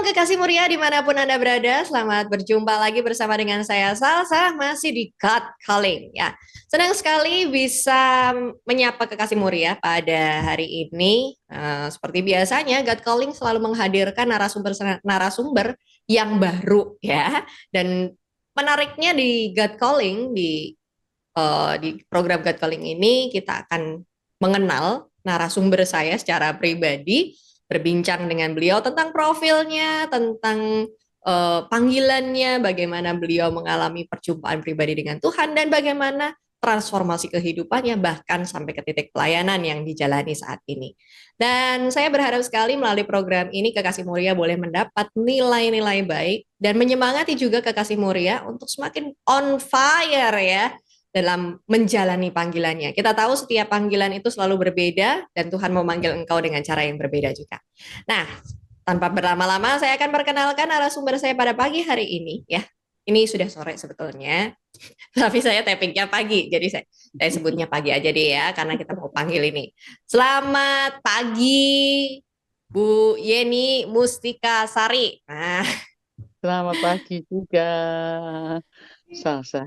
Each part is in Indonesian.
kekasih muria dimanapun Anda berada, selamat berjumpa lagi bersama dengan saya Salsa, masih di God Calling ya. Senang sekali bisa menyapa kekasih muria pada hari ini. Seperti biasanya, God Calling selalu menghadirkan narasumber yang baru ya. Dan menariknya di God Calling, di program God Calling ini kita akan mengenal narasumber saya secara pribadi, berbincang dengan beliau tentang profilnya, tentang panggilannya, bagaimana beliau mengalami perjumpaan pribadi dengan Tuhan, dan bagaimana transformasi kehidupannya, bahkan sampai ke titik pelayanan yang dijalani saat ini. Dan saya berharap sekali melalui program ini Kekasih Muria boleh mendapat nilai-nilai baik dan menyemangati juga Kekasih Muria untuk semakin on fire ya dalam menjalani panggilannya. Kita tahu setiap panggilan itu selalu berbeda dan Tuhan memanggil engkau dengan cara yang berbeda juga. Nah, tanpa berlama-lama saya akan perkenalkan narasumber saya pada pagi hari ini ya. Ini sudah sore sebetulnya, tapi saya tappingnya pagi, jadi saya sebutnya pagi aja deh ya, karena kita mau panggil ini. Selamat pagi, Bu Yeni Mustika Sari. Nah, Selamat pagi juga, Salsa.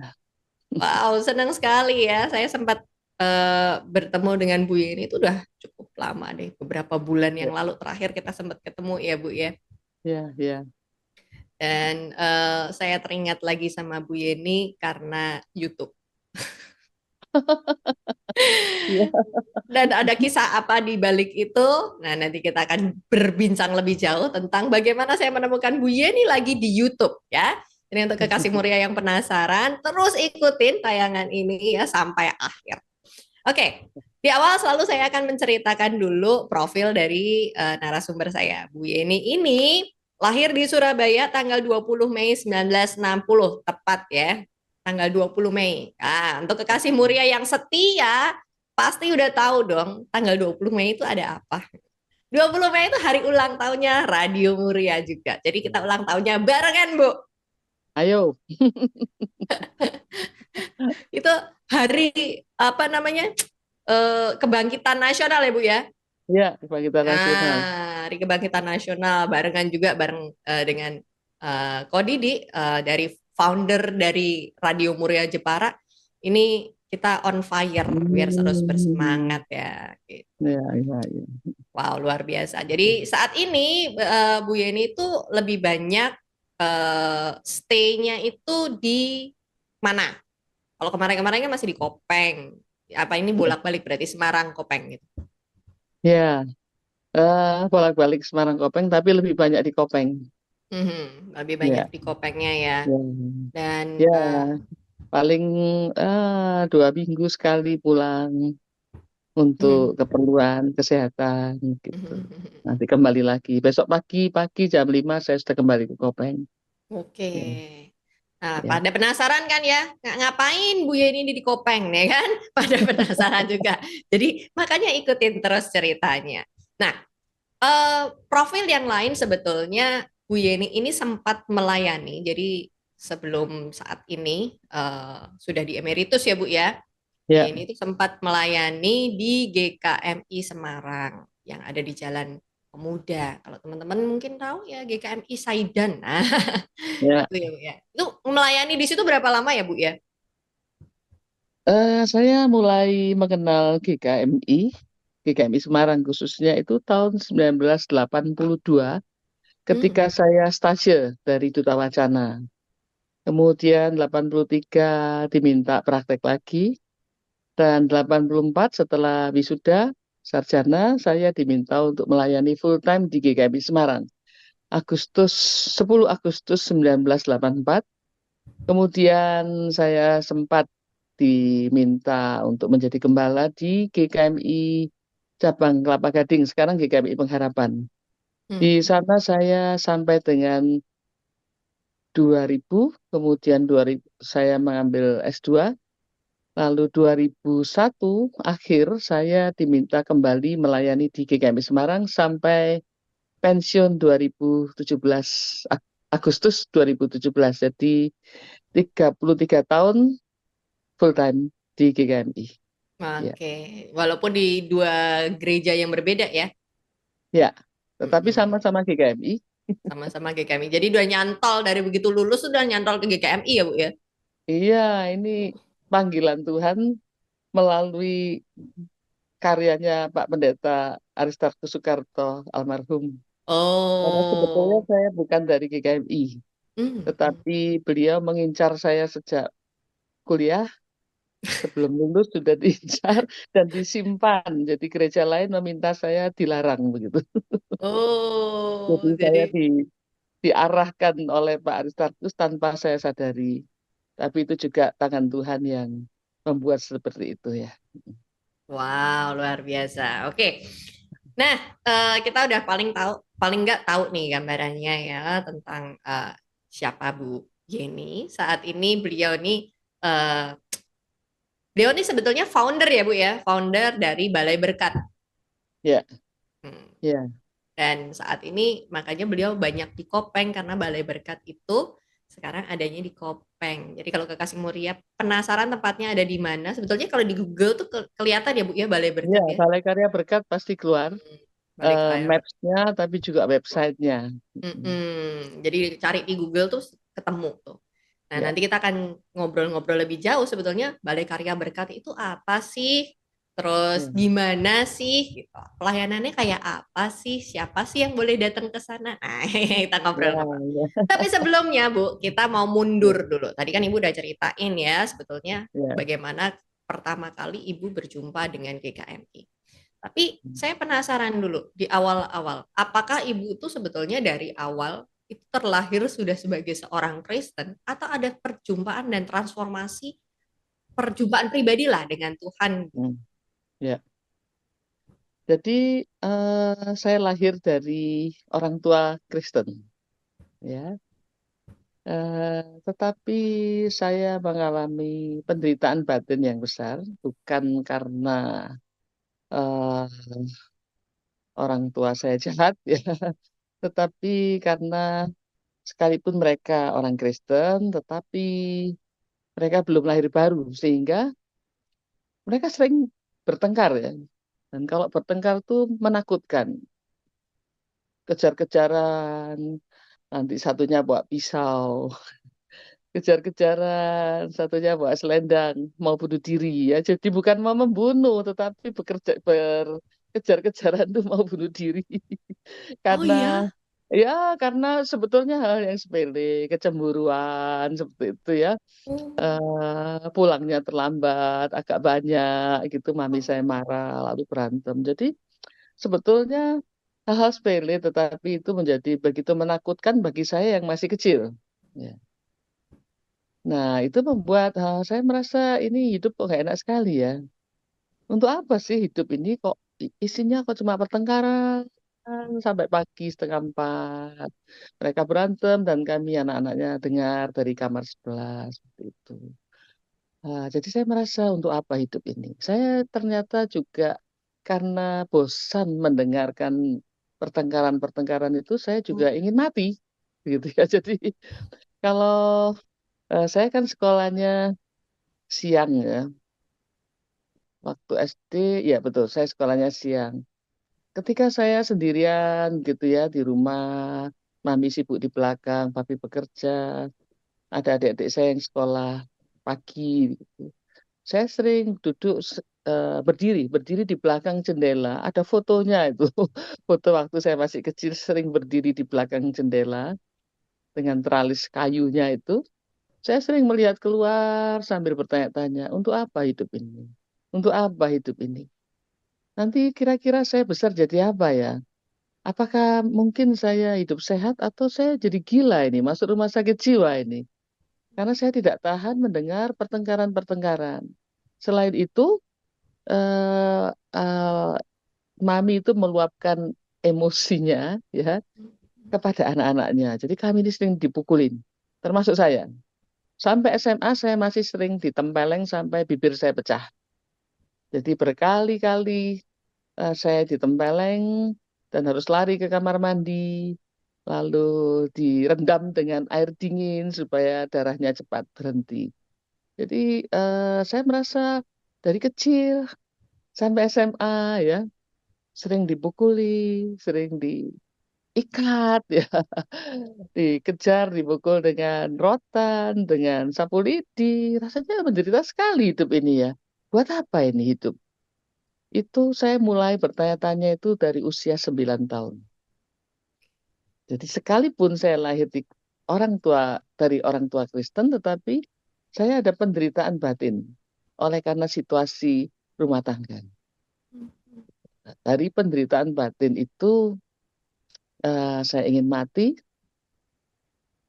wow, senang sekali ya. Saya sempat bertemu dengan Bu Yeni itu udah cukup lama deh, beberapa bulan yang Ya, lalu terakhir kita sempat ketemu ya Bu ya. ya, ya. Dan saya teringat lagi sama Bu Yeni karena YouTube. Ya. Dan ada kisah apa di balik itu? Nah, nanti kita akan berbincang lebih jauh tentang bagaimana saya menemukan Bu Yeni lagi di YouTube ya. Ini untuk kekasih muria yang penasaran, terus ikutin tayangan ini ya sampai akhir. Oke, di awal selalu saya akan menceritakan dulu profil dari narasumber saya. Bu Yeni ini lahir di Surabaya tanggal 20 Mei 1960, tepat ya. Tanggal 20 Mei. Nah, untuk kekasih muria yang setia, pasti udah tahu dong tanggal 20 Mei itu ada apa. 20 Mei itu hari ulang tahunnya Radio Muria juga. Jadi kita ulang tahunnya barengan, Bu. Ayo. Itu hari apa namanya? Kebangkitan nasional ya, Bu ya. Ya, Kebangkitan Nasional. Hari Kebangkitan Nasional barengan juga bareng dengan Ko Didi dari founder dari Radio Muria Jepara. Ini kita on fire biar terus Hmm. bersemangat ya. Gitu. Ya, ya, ya. Wow, luar biasa. Jadi saat ini Bu Yeni itu lebih banyak stay-nya itu di mana? Kalau kemarin-kemarin kan masih di Kopeng. Apa ini bolak-balik berarti Semarang Kopeng gitu. Ya, bolak-balik Semarang Kopeng, tapi lebih banyak di Kopeng. Lebih banyak Ya, di Kopengnya ya. ya, Dan ya. Paling 2 minggu sekali pulang untuk keperluan kesehatan gitu. Nanti kembali lagi. Besok pagi jam 5 saya sudah kembali ke Kopeng. oke. Ya, Nah, ya. pada penasaran kan ya, ngapain Bu Yeni ini di Kopeng nih kan? Pada penasaran juga. Jadi makanya ikutin terus ceritanya. Nah, profil yang lain sebetulnya Bu Yeni ini sempat melayani. Jadi sebelum saat ini sudah di emeritus ya Bu ya. Bu Ya. Yeni itu sempat melayani di GKMI Semarang yang ada di Jalan Pemuda. Kalau teman-teman mungkin tahu ya GKMI Saidan. Nah, Ya, itu ya Bu ya. Itu melayani di situ berapa lama ya Bu ya? saya mulai mengenal GKMI Semarang khususnya itu tahun 1982 ketika Hmm. saya stase dari Duta Wacana. Kemudian 83 diminta praktek lagi dan 84 setelah wisuda sarjana saya diminta untuk melayani full time di GKMI Semarang. 10 Agustus 1984. Kemudian saya sempat diminta untuk menjadi gembala di GKMI Cabang Kelapa Gading, sekarang GKMI Pengharapan. Di Hmm. sana saya sampai dengan 2000, kemudian 2000 saya mengambil S2, lalu 2001 akhir saya diminta kembali melayani di GKMI Semarang sampai pensiun 2017, Agustus 2017. Jadi 33 tahun full time di GKMI. Ya, Oke, walaupun di dua gereja yang berbeda ya. ya. Tetapi Mm-mm. sama-sama GKMI, Sama-sama GKMI. Jadi udah nyantol dari begitu lulus sudah nyantol ke GKMI ya Bu ya? Iya, ini panggilan Tuhan melalui karyanya Pak Pendeta Aristarkus Soekarto almarhum. Karena sebetulnya Oh. saya bukan dari GKMI, Hmm. tetapi beliau mengincar saya sejak kuliah. Sebelum lulus sudah diincar dan disimpan. Jadi gereja lain meminta saya dilarang begitu. Oh, Jadi saya jadi diarahkan oleh Pak Aristarkus tanpa saya sadari. Tapi itu juga tangan Tuhan yang membuat seperti itu ya. wow, luar biasa. Oke. Nah, kita udah paling nggak tahu nih gambarannya ya tentang siapa Bu Jenny. Saat ini eh, beliau nih sebetulnya founder ya Bu ya, founder dari Balai Berkat. Ya, Hmm. ya, Dan saat ini makanya beliau banyak di Kopeng karena Balai Berkat itu sekarang adanya di Kopeng. Jadi kalau ke Kasih Muria penasaran tempatnya ada di mana, sebetulnya kalau di Google tuh kelihatan ya Bu ya Balai ya. Berkat ya. Balai Karya Berkat pasti keluar Hmm, Balai Karya. maps-nya, tapi juga website-nya. Jadi cari di Google tuh ketemu tuh. Nah, Ya, nanti kita akan ngobrol-ngobrol lebih jauh sebetulnya Balai Karya Berkat itu apa sih? Terus ya, gimana sih gitu. Pelayanannya kayak apa sih? Siapa sih yang boleh datang ke sana? Nah, kita ya, ngobrol-ngobrol. ya, Tapi sebelumnya, Bu, kita mau ya, mundur dulu. Tadi kan Ibu udah ceritain ya sebetulnya ya. bagaimana pertama kali Ibu berjumpa dengan GKMI. Tapi saya penasaran dulu di awal-awal, apakah ibu itu sebetulnya dari awal itu terlahir sudah sebagai seorang Kristen atau ada perjumpaan dan transformasi perjumpaan pribadi lah dengan Tuhan? Hmm, ya. Jadi saya lahir dari orang tua Kristen, ya. Tetapi saya mengalami penderitaan batin yang besar, bukan karena eh, orang tua saya jahat, ya, tetapi karena sekalipun mereka orang Kristen, tetapi mereka belum lahir baru, sehingga mereka sering bertengkar, ya. Dan kalau bertengkar tuh menakutkan, kejar-kejaran, nanti satunya bawa pisau, kejar-kejaran, satunya bawa selendang, mau bunuh diri ya. Jadi bukan mau membunuh, tetapi berkejar-kejaran tuh mau bunuh diri. Oh Karena iya. ya karena sebetulnya hal yang sepele, kecemburuan seperti itu ya. Oh, Pulangnya terlambat, agak banyak gitu, mami saya marah, lalu berantem. Jadi sebetulnya hal-hal sepele, tetapi itu menjadi begitu menakutkan bagi saya yang masih kecil. Ya. Nah, itu membuat saya merasa ini hidup kok gak enak sekali ya. Untuk apa sih hidup ini kok isinya kok cuma pertengkaran sampai pagi setengah 4. Mereka berantem dan kami anak-anaknya dengar dari kamar sebelah seperti itu. Jadi saya merasa untuk apa hidup ini? Saya ternyata juga karena bosan mendengarkan pertengkaran-pertengkaran itu, saya juga ingin mati, gitu ya. Jadi kalau saya kan sekolahnya siang ya. Waktu SD, ya betul, saya sekolahnya siang. Ketika saya sendirian gitu ya di rumah, mami sibuk di belakang, papi bekerja, ada adik-adik saya yang sekolah pagi gitu. Saya sering duduk berdiri di belakang jendela. Ada fotonya itu, foto waktu saya masih kecil sering berdiri di belakang jendela dengan teralis kayunya itu. Saya sering melihat keluar sambil bertanya-tanya, untuk apa hidup ini? Untuk apa hidup ini? Nanti kira-kira saya besar jadi apa ya? Apakah mungkin saya hidup sehat atau saya jadi gila ini, masuk rumah sakit jiwa ini? Karena saya tidak tahan mendengar pertengkaran-pertengkaran. Selain itu, eh, eh, mami itu meluapkan emosinya ya kepada anak-anaknya. Jadi kami ini sering dipukulin, termasuk saya. Sampai SMA saya masih sering ditempeleng sampai bibir saya pecah. Jadi berkali-kali saya ditempeleng dan harus lari ke kamar mandi, lalu direndam dengan air dingin supaya darahnya cepat berhenti. Jadi saya merasa dari kecil sampai SMA ya sering dipukuli, sering ikat ya, dikejar, dipukul dengan rotan, dengan sapu lidi. Rasanya menderita sekali hidup ini ya. Buat apa ini hidup? Itu saya mulai bertanya-tanya itu dari usia 9 tahun. Jadi sekalipun saya lahir di orang tua dari orang tua Kristen, tetapi saya ada penderitaan batin oleh karena situasi rumah tangga. Nah, dari penderitaan batin itu saya ingin mati,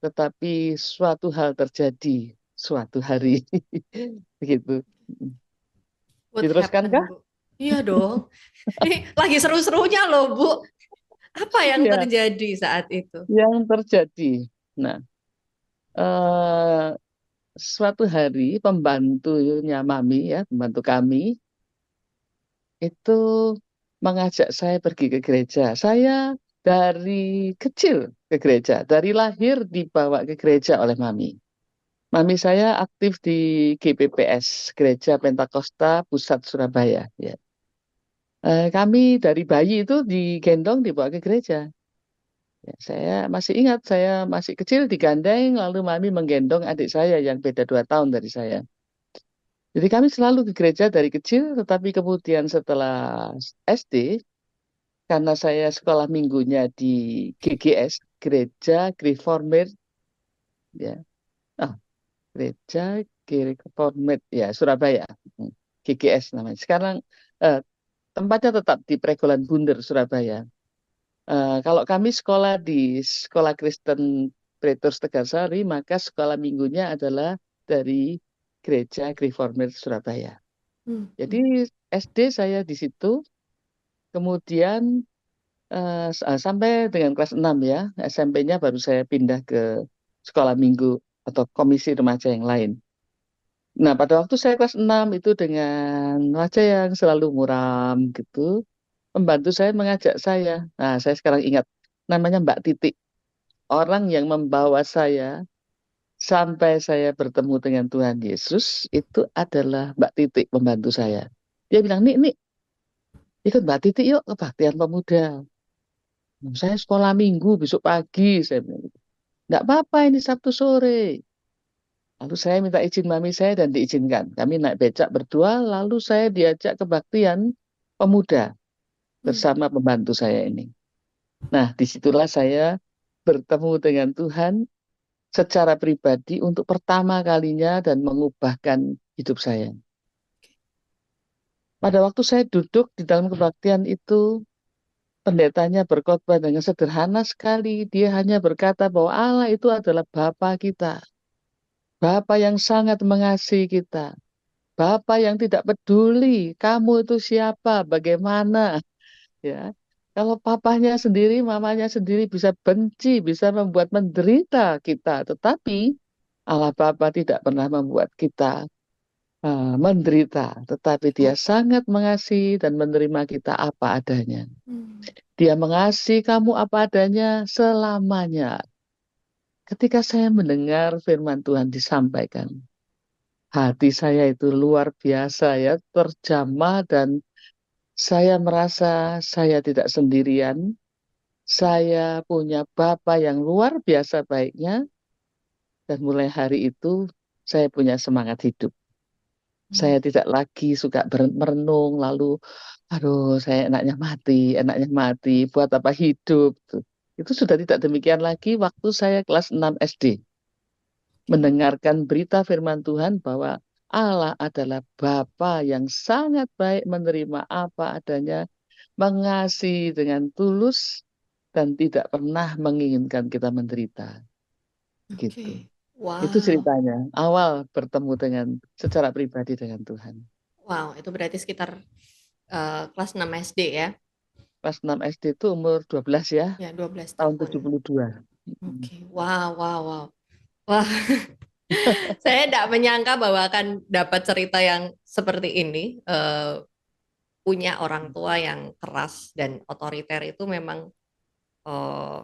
tetapi suatu hal terjadi suatu hari. Begitu. What Diteruskan. happened, Bu? Iya dong. Ini lagi seru-serunya loh, Bu. Apa yang Ya, terjadi saat itu? yang terjadi. Nah, eh, suatu hari pembantunya Mami ya, pembantu kami itu mengajak saya pergi ke gereja. Saya dari kecil ke gereja, dari lahir dibawa ke gereja oleh Mami. Mami saya aktif di GPPS, Gereja Pentakosta Pusat Surabaya. Ya. Kami dari bayi itu digendong dibawa ke gereja. Ya, saya masih ingat, saya masih kecil digandeng, lalu Mami menggendong adik saya yang beda 2 tahun dari saya. Jadi kami selalu ke gereja dari kecil, tetapi kemudian setelah SD, karena saya sekolah minggunya di GGS, Gereja Reformed, ya, ah, Gereja Reformed, ya, Surabaya, GGS namanya. Sekarang eh, tempatnya tetap di Pregolan Bunder, Surabaya. Kalau kami sekolah di Sekolah Kristen Pretus Tegasari, maka sekolah minggunya adalah dari Gereja Reformed Surabaya. Hmm, Jadi hmm, SD saya di situ, kemudian sampai dengan kelas 6 ya, SMP-nya baru saya pindah ke sekolah minggu atau komisi remaja yang lain. Nah, pada waktu saya kelas 6 itu dengan wajah yang selalu muram gitu, pembantu saya mengajak saya. Nah, saya sekarang ingat namanya Mbak Titik. Orang yang membawa saya sampai saya bertemu dengan Tuhan Yesus itu adalah Mbak Titik, pembantu saya. Dia bilang, nih, ikut Mbak Titik yuk kebaktian pemuda. Saya sekolah minggu besok pagi, saya bilang. Nggak apa-apa, ini Sabtu sore. Lalu saya minta izin mami saya dan diizinkan. Kami naik becak berdua, lalu saya diajak kebaktian pemuda hmm. bersama pembantu saya ini. Nah, disitulah saya bertemu dengan Tuhan secara pribadi untuk pertama kalinya dan mengubahkan hidup saya. Pada waktu saya duduk di dalam kebaktian itu, pendetanya berkhotbah dengan sederhana sekali. Dia hanya berkata bahwa Allah itu adalah Bapa kita. Bapa yang sangat mengasihi kita. Bapa yang tidak peduli kamu itu siapa, bagaimana, ya. Kalau papanya sendiri, mamanya sendiri bisa benci, bisa membuat menderita kita, tetapi Allah Bapa tidak pernah membuat kita menderita, tetapi Dia Oh, sangat mengasihi dan menerima kita apa adanya. hmm, Dia mengasihi kamu apa adanya selamanya. Ketika saya mendengar firman Tuhan disampaikan, hati saya itu luar biasa ya, terjamah dan saya merasa saya tidak sendirian. Saya punya Bapa yang luar biasa baiknya dan mulai hari itu saya punya semangat hidup. hmm. Saya tidak lagi suka merenung lalu aduh saya enaknya mati, buat apa hidup. Itu sudah tidak demikian lagi waktu saya kelas 6 SD. Mendengarkan berita firman Tuhan bahwa Allah adalah Bapa yang sangat baik menerima apa adanya, mengasihi dengan tulus, dan tidak pernah menginginkan kita menderita. Gitu. Oke. Itu Wow. ceritanya. Awal bertemu dengan secara pribadi dengan Tuhan. Wow, itu berarti sekitar kelas 6 SD ya. Kelas 6 SD itu umur 12 ya, Ya, 12 tahun tahun. 72. Oke. Wow, wow, wow. Wah, saya tidak menyangka bahwa akan dapat cerita yang seperti ini. Punya orang tua yang keras dan otoriter itu memang eh,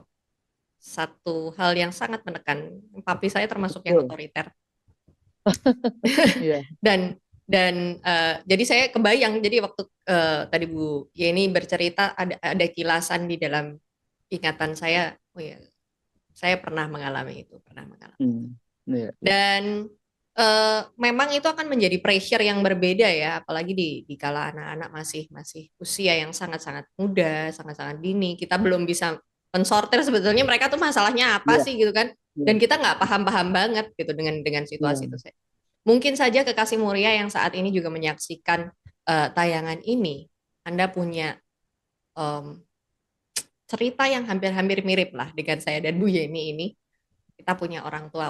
satu hal yang sangat menekan. Papi saya termasuk yang Betul. otoriter. Iya. Dan jadi saya kebayang, jadi waktu tadi Bu Yeni bercerita ada kilasan di dalam ingatan saya, oh ya, saya pernah mengalami itu, pernah mengalami. Hmm. Ya, ya. Dan memang itu akan menjadi pressure yang berbeda ya, apalagi di kala anak-anak masih masih usia yang sangat-sangat muda, sangat-sangat dini. Kita belum bisa mensortir sebetulnya mereka tuh masalahnya apa Ya, sih gitu kan. ya, Dan kita nggak paham-paham banget gitu dengan situasi itu. ya. Mungkin saja kekasih muria yang saat ini juga menyaksikan tayangan ini, Anda punya em, cerita yang hampir-hampir mirip lah dengan saya dan Bu Yeni ini. Kita punya orang tua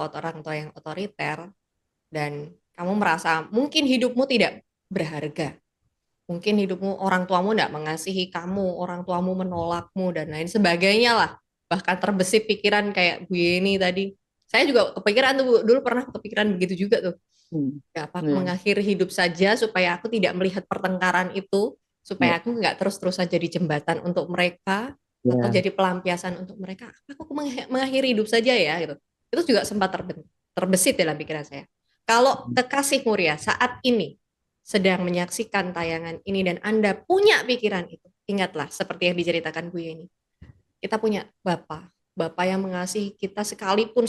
yang otoriter, dan kamu merasa mungkin hidupmu tidak berharga. Mungkin hidupmu, orang tuamu tidak mengasihi kamu, orang tuamu menolakmu, dan lain sebagainya lah. Bahkan terbesit pikiran kayak Bu Yeni tadi. Saya juga kepikiran tuh, Bu. Dulu pernah kepikiran begitu juga tuh. Hmm. Ya, apa, Ya, mengakhiri hidup saja supaya aku tidak melihat pertengkaran itu, ya, supaya aku nggak terus-terusan jadi jembatan untuk mereka, atau ya. jadi pelampiasan untuk mereka. Apa aku mengakhiri hidup saja ya, gitu. Itu juga sempat terbesit dalam pikiran saya. Kalau kekasih muria saat ini sedang menyaksikan tayangan ini dan Anda punya pikiran itu, ingatlah seperti yang diceritakan Bu Yeni. Kita punya Bapak, Bapak yang mengasihi kita sekalipun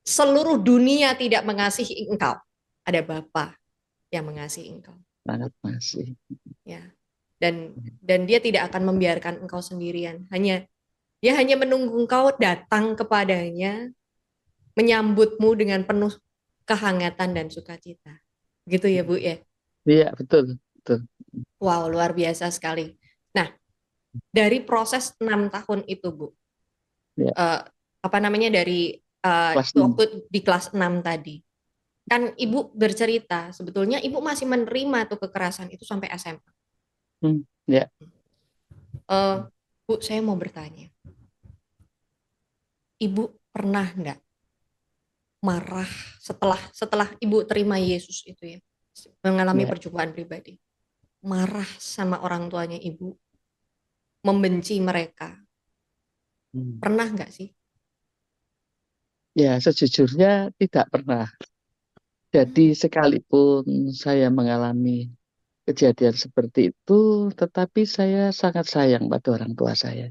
seluruh dunia tidak mengasihi engkau. Ada Bapak yang mengasihi engkau, Sangat masih. ya. Dan dia tidak akan membiarkan engkau sendirian. Dia hanya menunggu engkau datang kepadanya, menyambutmu dengan penuh kehangatan dan sukacita. Gitu ya, Bu ya. Iya, betul, betul. Wow, luar biasa sekali. Nah, dari proses 6 tahun itu, Bu, Ya, eh, apa namanya, dari kelas 6. waktu di kelas 6 tadi, kan Ibu bercerita sebetulnya Ibu masih menerima tuh kekerasan itu sampai SMA. Hmm. Ya, Eh, Bu, saya mau bertanya, Ibu pernah nggak marah setelah setelah Ibu terima Yesus itu ya, mengalami ya. perjumpaan pribadi, marah sama orang tuanya Ibu, membenci mereka, Hmm. pernah nggak sih? Ya, sejujurnya tidak pernah. Jadi Hmm. sekalipun saya mengalami kejadian seperti itu, tetapi saya sangat sayang pada orang tua saya.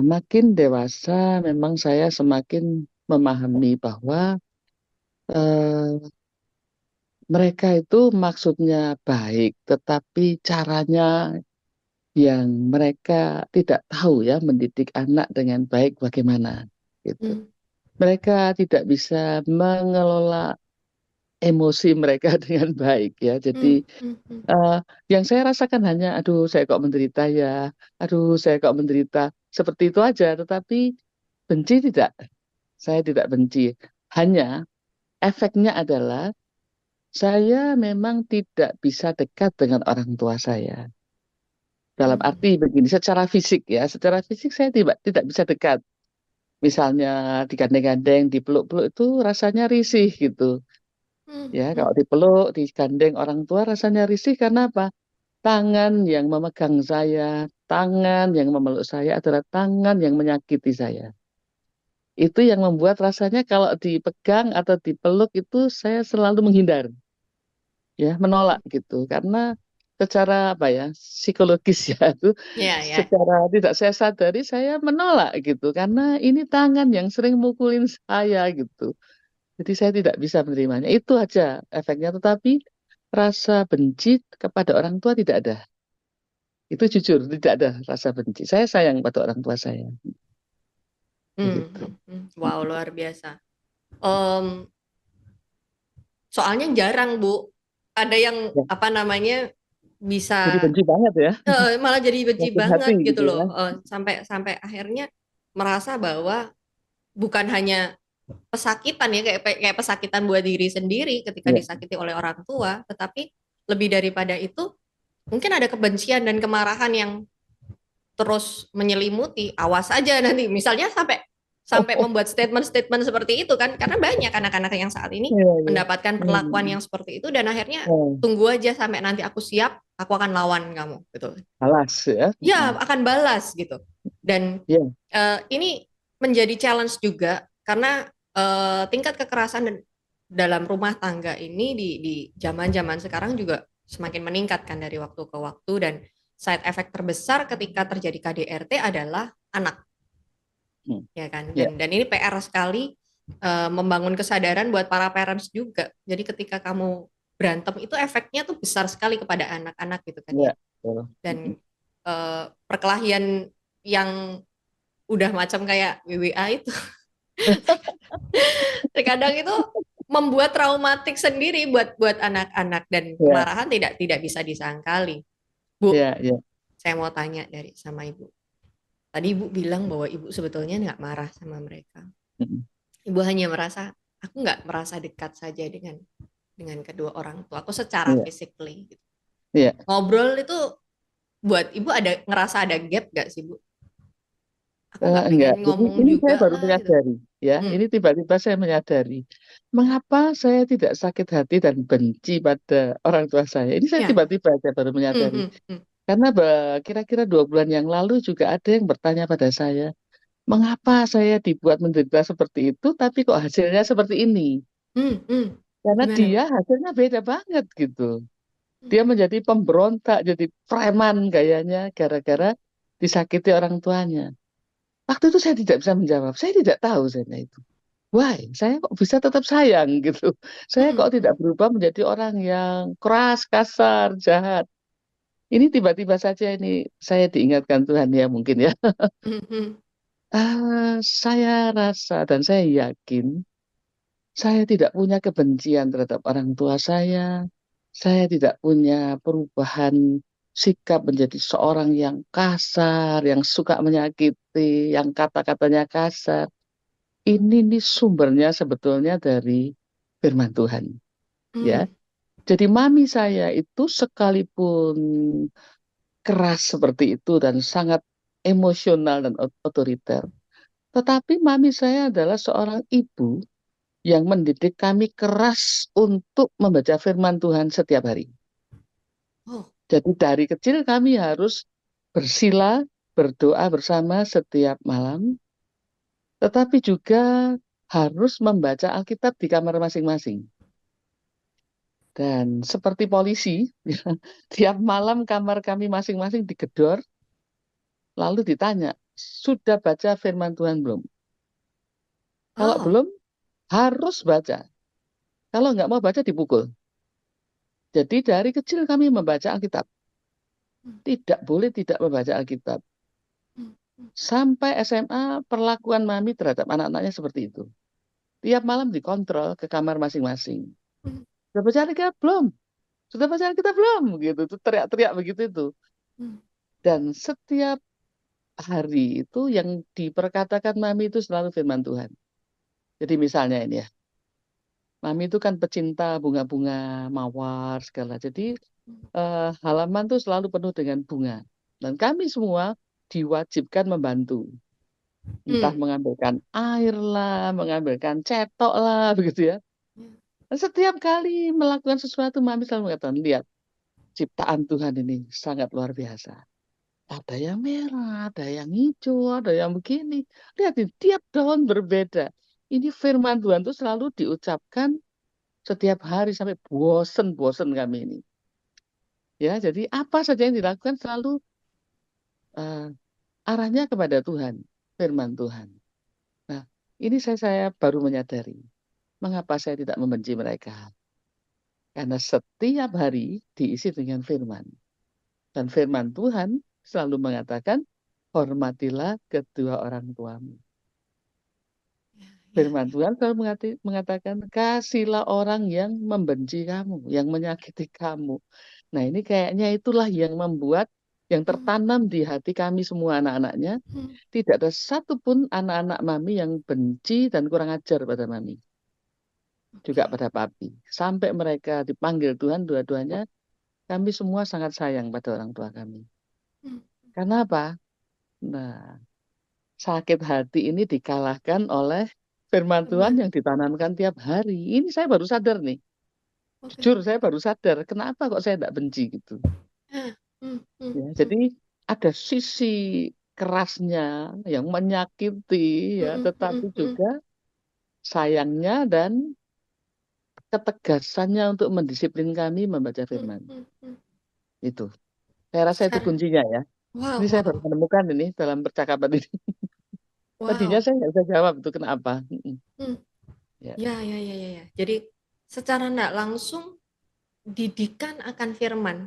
Makin dewasa, memang saya semakin memahami bahwa eh, mereka itu maksudnya baik, tetapi caranya yang mereka tidak tahu ya mendidik anak dengan baik bagaimana gitu. Hmm. Mereka tidak bisa mengelola emosi mereka dengan baik ya. Hmm. Jadi Hmm. Hmm. eh, yang saya rasakan hanya, aduh saya kok menderita ya, aduh saya kok menderita, seperti itu aja. Tetapi benci tidak, saya tidak benci. Hanya efeknya adalah saya memang tidak bisa dekat dengan orang tua saya. Dalam Hmm. arti begini, secara fisik ya, secara fisik saya tidak bisa dekat. Misalnya digandeng-gandeng, dipeluk-peluk itu rasanya risih gitu. Hmm. Ya, Hmm. kalau dipeluk, digandeng orang tua rasanya risih karena apa? Tangan yang memegang saya, tangan yang memeluk saya adalah tangan yang menyakiti saya. Itu yang membuat rasanya kalau dipegang atau dipeluk itu saya selalu menghindar, ya, menolak gitu. Karena secara apa ya, psikologis ya itu Ya, ya. secara tidak saya sadari saya menolak gitu. Karena ini tangan yang sering mukulin saya gitu. Jadi saya tidak bisa menerimanya. Itu aja efeknya. Tetapi rasa benci kepada orang tua tidak ada. Itu jujur, tidak ada rasa benci. Saya sayang pada orang tua saya. Hmm. Begitu. Hmm. Hmm. Wow, luar biasa. Em, Soalnya jarang, Bu. Ada yang Ya, apa namanya jadi bisa benci banget ya. malah jadi benci Sakit hati banget gitu gitu loh. ya. Sampai sampai akhirnya merasa bahwa bukan hanya pesakitan ya, kayak pesakitan buat diri sendiri ketika Ya. disakiti oleh orang tua, tetapi lebih daripada itu mungkin ada kebencian dan kemarahan yang terus menyelimuti. Awas aja nanti misalnya sampai sampai membuat statement-statement seperti itu kan, karena banyak anak-anak yang saat ini Iya, iya. mendapatkan perlakuan Hmm. yang seperti itu, dan akhirnya Oh, tunggu aja sampai nanti aku siap, aku akan lawan kamu gitu. alas ya. Ya, Hmm. akan balas gitu. Dan Ya, ini menjadi challenge juga karena tingkat kekerasan dalam rumah tangga ini di zaman-zaman sekarang juga semakin meningkat kan dari waktu ke waktu, dan side effect terbesar ketika terjadi KDRT adalah anak, Hmm. ya kan? Ya, Dan ini PR sekali, membangun kesadaran buat para parents juga. Jadi ketika kamu berantem itu efeknya tuh besar sekali kepada anak-anak gitu kan ya. ya, betul. Dan perkelahian yang udah macam kayak WWA itu terkadang itu membuat traumatik sendiri buat buat anak-anak, dan Ya, kemarahan tidak bisa disangkali. Bu, ya, ya. saya mau tanya dari sama Ibu. Tadi Ibu bilang bahwa Ibu sebetulnya nggak marah sama mereka. Hmm. Ibu hanya merasa, aku nggak merasa dekat saja dengan kedua orang tua aku secara Ya, physically gitu. ya. Ngobrol itu buat Ibu ada ngerasa ada gap gak sih Bu? Aku nggak Enggak, pengen jadi ngomong ini juga saya baru lah gitu. menyadari, ya. Hmm, Ini tiba-tiba saya menyadari, mengapa saya tidak sakit hati dan benci pada orang tua saya. Ini saya ya. tiba-tiba saya baru Hmm, menyadari. hmm, hmm, Karena kira-kira 2 bulan yang lalu juga ada yang bertanya pada saya, mengapa saya dibuat menderita seperti itu, tapi kok hasilnya seperti ini? hmm. Karena Gimana dia Bu? hasilnya beda banget gitu. Hmm, Dia menjadi pemberontak, jadi preman gayanya, hmm, gara-gara disakiti orang tuanya. Waktu itu saya tidak bisa menjawab. Saya tidak tahu saya itu. Why? Saya kok bisa tetap sayang gitu. Saya hmm, kok tidak hmm, berubah menjadi orang yang keras, kasar, jahat. Ini tiba-tiba saja ini saya diingatkan Tuhan ya mungkin ya. hmm, hmm. Saya rasa dan saya yakin saya tidak punya kebencian terhadap orang tua saya. Saya tidak punya perubahan sikap menjadi seorang yang kasar, yang suka menyakiti, yang kata-katanya kasar. Ini nih sumbernya sebetulnya dari firman Tuhan, ya. Hmm. Jadi mami saya itu sekalipun keras seperti itu dan sangat emosional dan otoriter, tetapi mami saya adalah seorang ibu yang mendidik kami keras untuk membaca firman Tuhan setiap hari. Oh, Jadi dari kecil kami harus bersila, berdoa bersama setiap malam, tetapi juga harus membaca Alkitab di kamar masing-masing. Dan seperti polisi, tiap malam kamar kami masing-masing digedor, lalu ditanya, sudah baca firman Tuhan belum? Kalau oh, belum, harus baca. Kalau nggak mau baca, dipukul. Jadi dari kecil kami membaca Alkitab. hmm, Tidak boleh tidak membaca Alkitab. hmm, hmm, Sampai SMA, perlakuan mami terhadap anak-anaknya seperti itu. Tiap malam dikontrol ke kamar masing-masing. hmm, Sudah baca Alkitab belum? Sudah baca Alkitab belum? Gitu, tuh teriak-teriak begitu itu. hmm. Dan setiap hari itu yang diperkatakan mami itu selalu firman Tuhan. Jadi misalnya ini ya, mami itu kan pecinta bunga-bunga mawar segala. Jadi halaman tuh selalu penuh dengan bunga. Dan kami semua diwajibkan membantu. Entah Hmm. mengambilkan air lah, mengambilkan cetok lah, begitu ya. Dan setiap kali melakukan sesuatu, mami selalu mengatakan, lihat, ciptaan Tuhan ini sangat luar biasa. Ada yang merah, ada yang hijau, ada yang begini. Lihat ini, tiap daun berbeda. Ini firman Tuhan itu selalu diucapkan setiap hari sampai bosen-bosen kami ini. Ya, jadi apa saja yang dilakukan selalu eh, arahnya kepada Tuhan, firman Tuhan. Nah, ini saya baru menyadari mengapa saya tidak membenci mereka. Karena setiap hari diisi dengan firman. Dan firman Tuhan selalu mengatakan, hormatilah kedua orang tuamu. Ya, Firman ya. Tuhan selalu mengatakan, kasihlah orang yang membenci kamu, yang menyakiti kamu. Nah ini kayaknya itulah yang membuat, yang Hmm, tertanam di hati kami semua anak-anaknya. hmm. Tidak ada satupun anak-anak mami yang benci dan kurang ajar pada mami. Juga Oke. pada papi. Sampai mereka dipanggil Tuhan dua-duanya, kami semua sangat sayang pada orang tua kami. Hmm, Karena apa? Nah, sakit hati ini dikalahkan oleh firman Tuhan firman. yang ditanamkan tiap hari. Ini saya baru sadar nih. Oke. Jujur, saya baru sadar. Kenapa kok saya tidak benci gitu. Ah, hmm, hmm, Ya, hmm, jadi ada sisi kerasnya yang menyakiti ya, hmm, hmm, tetapi hmm, juga sayangnya dan ketegasannya untuk mendisiplin kami membaca hmm, firman. hmm, hmm. Itu. Saya rasa itu Secara, kuncinya ya. wow, Ini saya baru wow, menemukan ini dalam percakapan ini. Tadinya wow. saya nggak bisa jawab itu kenapa. Hmm, Ya, ya, ya, ya, ya, ya. Jadi secara tidak langsung didikan akan firman.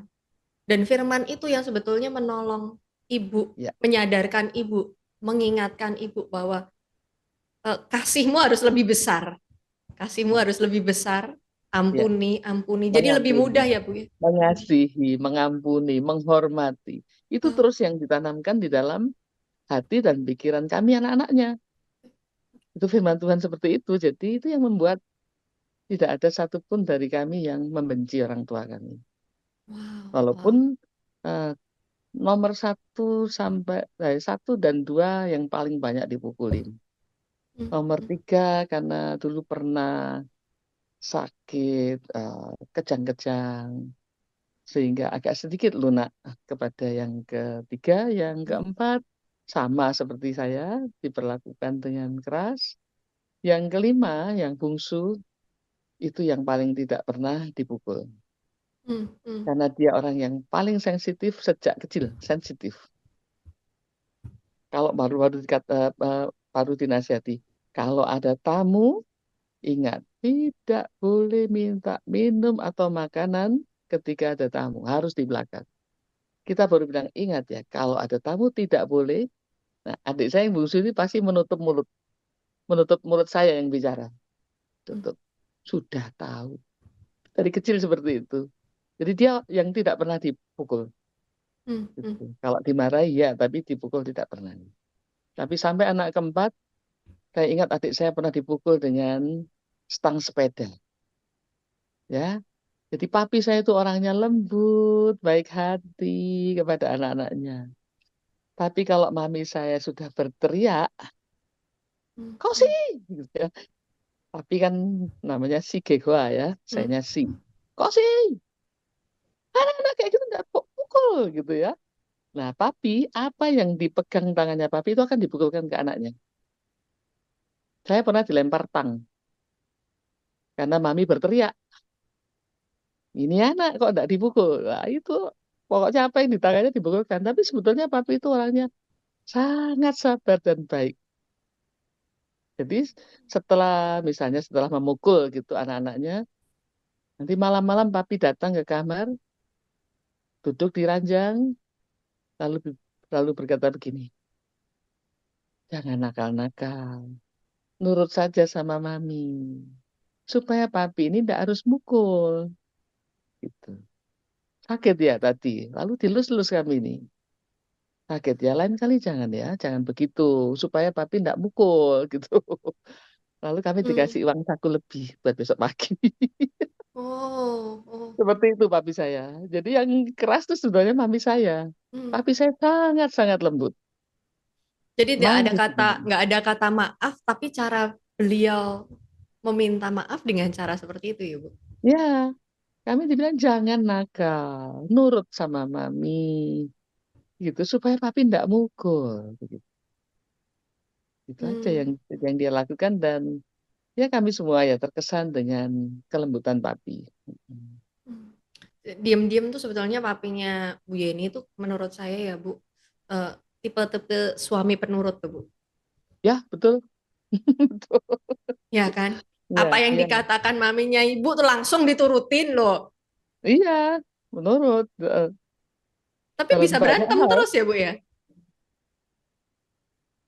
Dan firman itu yang sebetulnya menolong ibu, ya, menyadarkan ibu, mengingatkan ibu bahwa kasihmu harus lebih besar. Kasihmu ya, harus lebih besar. ya. Ampuni, ampuni. Jadi lebih Mengampuni, mudah ya, Bu ya. mengasihi, mengampuni, menghormati. Itu Oh, terus yang ditanamkan di dalam hati dan pikiran kami anak-anaknya. Itu firman Tuhan seperti itu. Jadi itu yang membuat tidak ada satupun dari kami yang membenci orang tua kami. wow, Walaupun wow. eh, nomor satu dan dua yang paling banyak dipukulin. Hmm, Nomor hmm, tiga karena dulu pernah sakit, kejang-kejang, sehingga agak sedikit lunak kepada yang ketiga, yang hmm, keempat sama seperti saya diperlakukan dengan keras. Yang kelima, yang bungsu itu yang paling tidak pernah dipukul hmm, hmm, karena dia orang yang paling sensitif sejak kecil, sensitif. Kalau baru-baru baru dinasihati, kalau ada tamu ingat tidak boleh minta minum atau makanan ketika ada tamu, harus di belakang. Kita baru bilang ingat ya, kalau ada tamu tidak boleh. Nah, adik saya yang bungsu ini pasti menutup mulut saya yang bicara. hmm, Tutup. Sudah tahu. Dari kecil seperti itu. Jadi dia yang tidak pernah dipukul. hmm, hmm. Gitu. Kalau dimarahi ya, tapi dipukul tidak pernah. Tapi sampai anak keempat, saya ingat adik saya pernah dipukul dengan stang sepeda. Ya, jadi papi saya itu orangnya lembut, baik hati kepada anak-anaknya. Tapi kalau mami saya sudah berteriak, Hmm, kau hmm, sih, gitu ya. Tapi kan namanya si Gegoa ya, hmm, sayanya si. Kok sih? Anak-anak kayak gitu nggak pukul gitu ya. Nah, papi, apa yang dipegang tangannya papi itu akan dipukulkan ke anaknya. Saya pernah dilempar tang karena mami berteriak, ini anak kok nggak dipukul. Nah, itu pokoknya apa yang di tangannya dipukulkan. Tapi sebetulnya papi itu orangnya sangat sabar dan baik. Jadi setelah memukul gitu anak-anaknya, nanti malam-malam papi datang ke kamar, duduk di ranjang, lalu lalu berkata begini, jangan nakal-nakal, nurut saja sama mami, supaya papi ini tidak harus mukul. Gitu. Sakit ya tadi, lalu dilus-lus kami ini. Sakit ya, lain kali jangan ya, jangan begitu, supaya papi tidak mukul gitu. Lalu kami hmm. dikasih uang saku lebih buat besok pagi. Oh, oh. Seperti itu papi saya. Jadi yang keras itu sebenarnya mami saya. Hmm. Papi saya sangat-sangat lembut. Jadi Manis. nggak ada kata maaf, tapi cara beliau meminta maaf dengan cara seperti itu ya, Bu. Ya, kami dibilang jangan nakal, nurut sama mami. Gitu, supaya papi tidak mukul. Begitu. Itu aja Hmm, yang dia lakukan dan ya kami semua ya terkesan dengan kelembutan papi. hmm. Diam-diam tuh sebetulnya papinya Bu Yeni tuh menurut saya ya, Bu, eh, tipe-tipe suami penurut tuh, Bu. Ya, betul. Betul. Ya kan? Apa Ya, yang ya. dikatakan maminya Ibu tuh langsung diturutin loh. Iya, menurut Tapi dalam bisa banyak berantem hal. terus ya, Bu ya?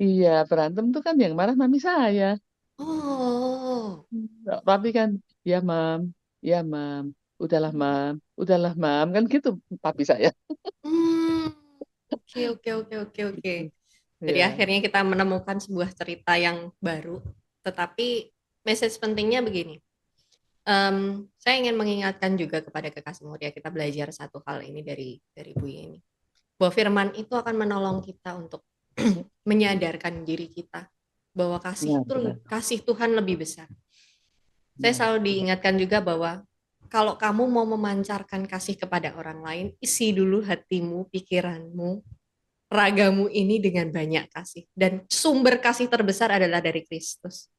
Iya, berantem tuh kan yang marah mami saya. Oh. Papi kan, ya mam, udahlah mam, kan gitu papi saya. Hmm. Oke, oke, oke, oke, oke. Gitu. Jadi Ya, akhirnya kita menemukan sebuah cerita yang baru. Tetapi message pentingnya begini. Saya ingin mengingatkan juga kepada kekasih mulia kita belajar satu hal ini dari Bu Yeni. Bahwa firman itu akan menolong kita untuk menyadarkan diri kita bahwa ya benar. kasih Tuhan lebih besar. Saya Ya, selalu benar. diingatkan juga bahwa kalau kamu mau memancarkan kasih kepada orang lain, isi dulu hatimu, pikiranmu, ragamu ini dengan banyak kasih. Dan sumber kasih terbesar adalah dari Kristus.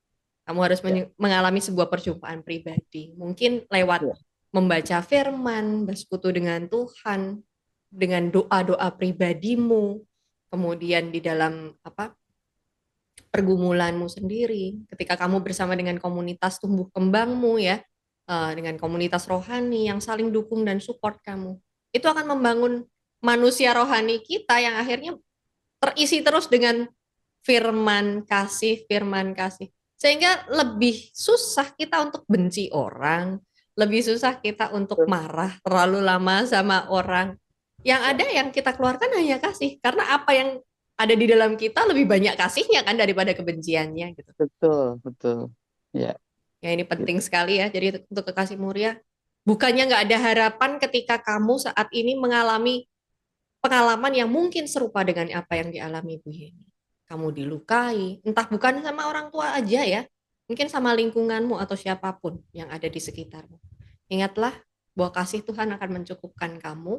Kamu harus Ya, mengalami sebuah perjumpaan pribadi. Mungkin lewat ya, membaca firman, bersekutu dengan Tuhan, dengan doa-doa pribadimu, kemudian di dalam apa pergumulanmu sendiri, ketika kamu bersama dengan komunitas tumbuh kembangmu ya, dengan komunitas rohani yang saling dukung dan support kamu, itu akan membangun manusia rohani kita yang akhirnya terisi terus dengan firman kasih. Sehingga lebih susah kita untuk benci orang, lebih susah kita untuk marah terlalu lama sama orang. Yang ada yang kita keluarkan hanya kasih, karena apa yang ada di dalam kita lebih banyak kasihnya kan daripada kebenciannya gitu. Betul, betul. Ya, Ya ini penting gitu. sekali ya. Jadi untuk kekasih Muria, bukannya nggak ada harapan ketika kamu saat ini mengalami pengalaman yang mungkin serupa dengan apa yang dialami Bu Yeni. Kamu dilukai, entah bukan sama orang tua aja ya, mungkin sama lingkunganmu atau siapapun yang ada di sekitarmu. Ingatlah bahwa kasih Tuhan akan mencukupkan kamu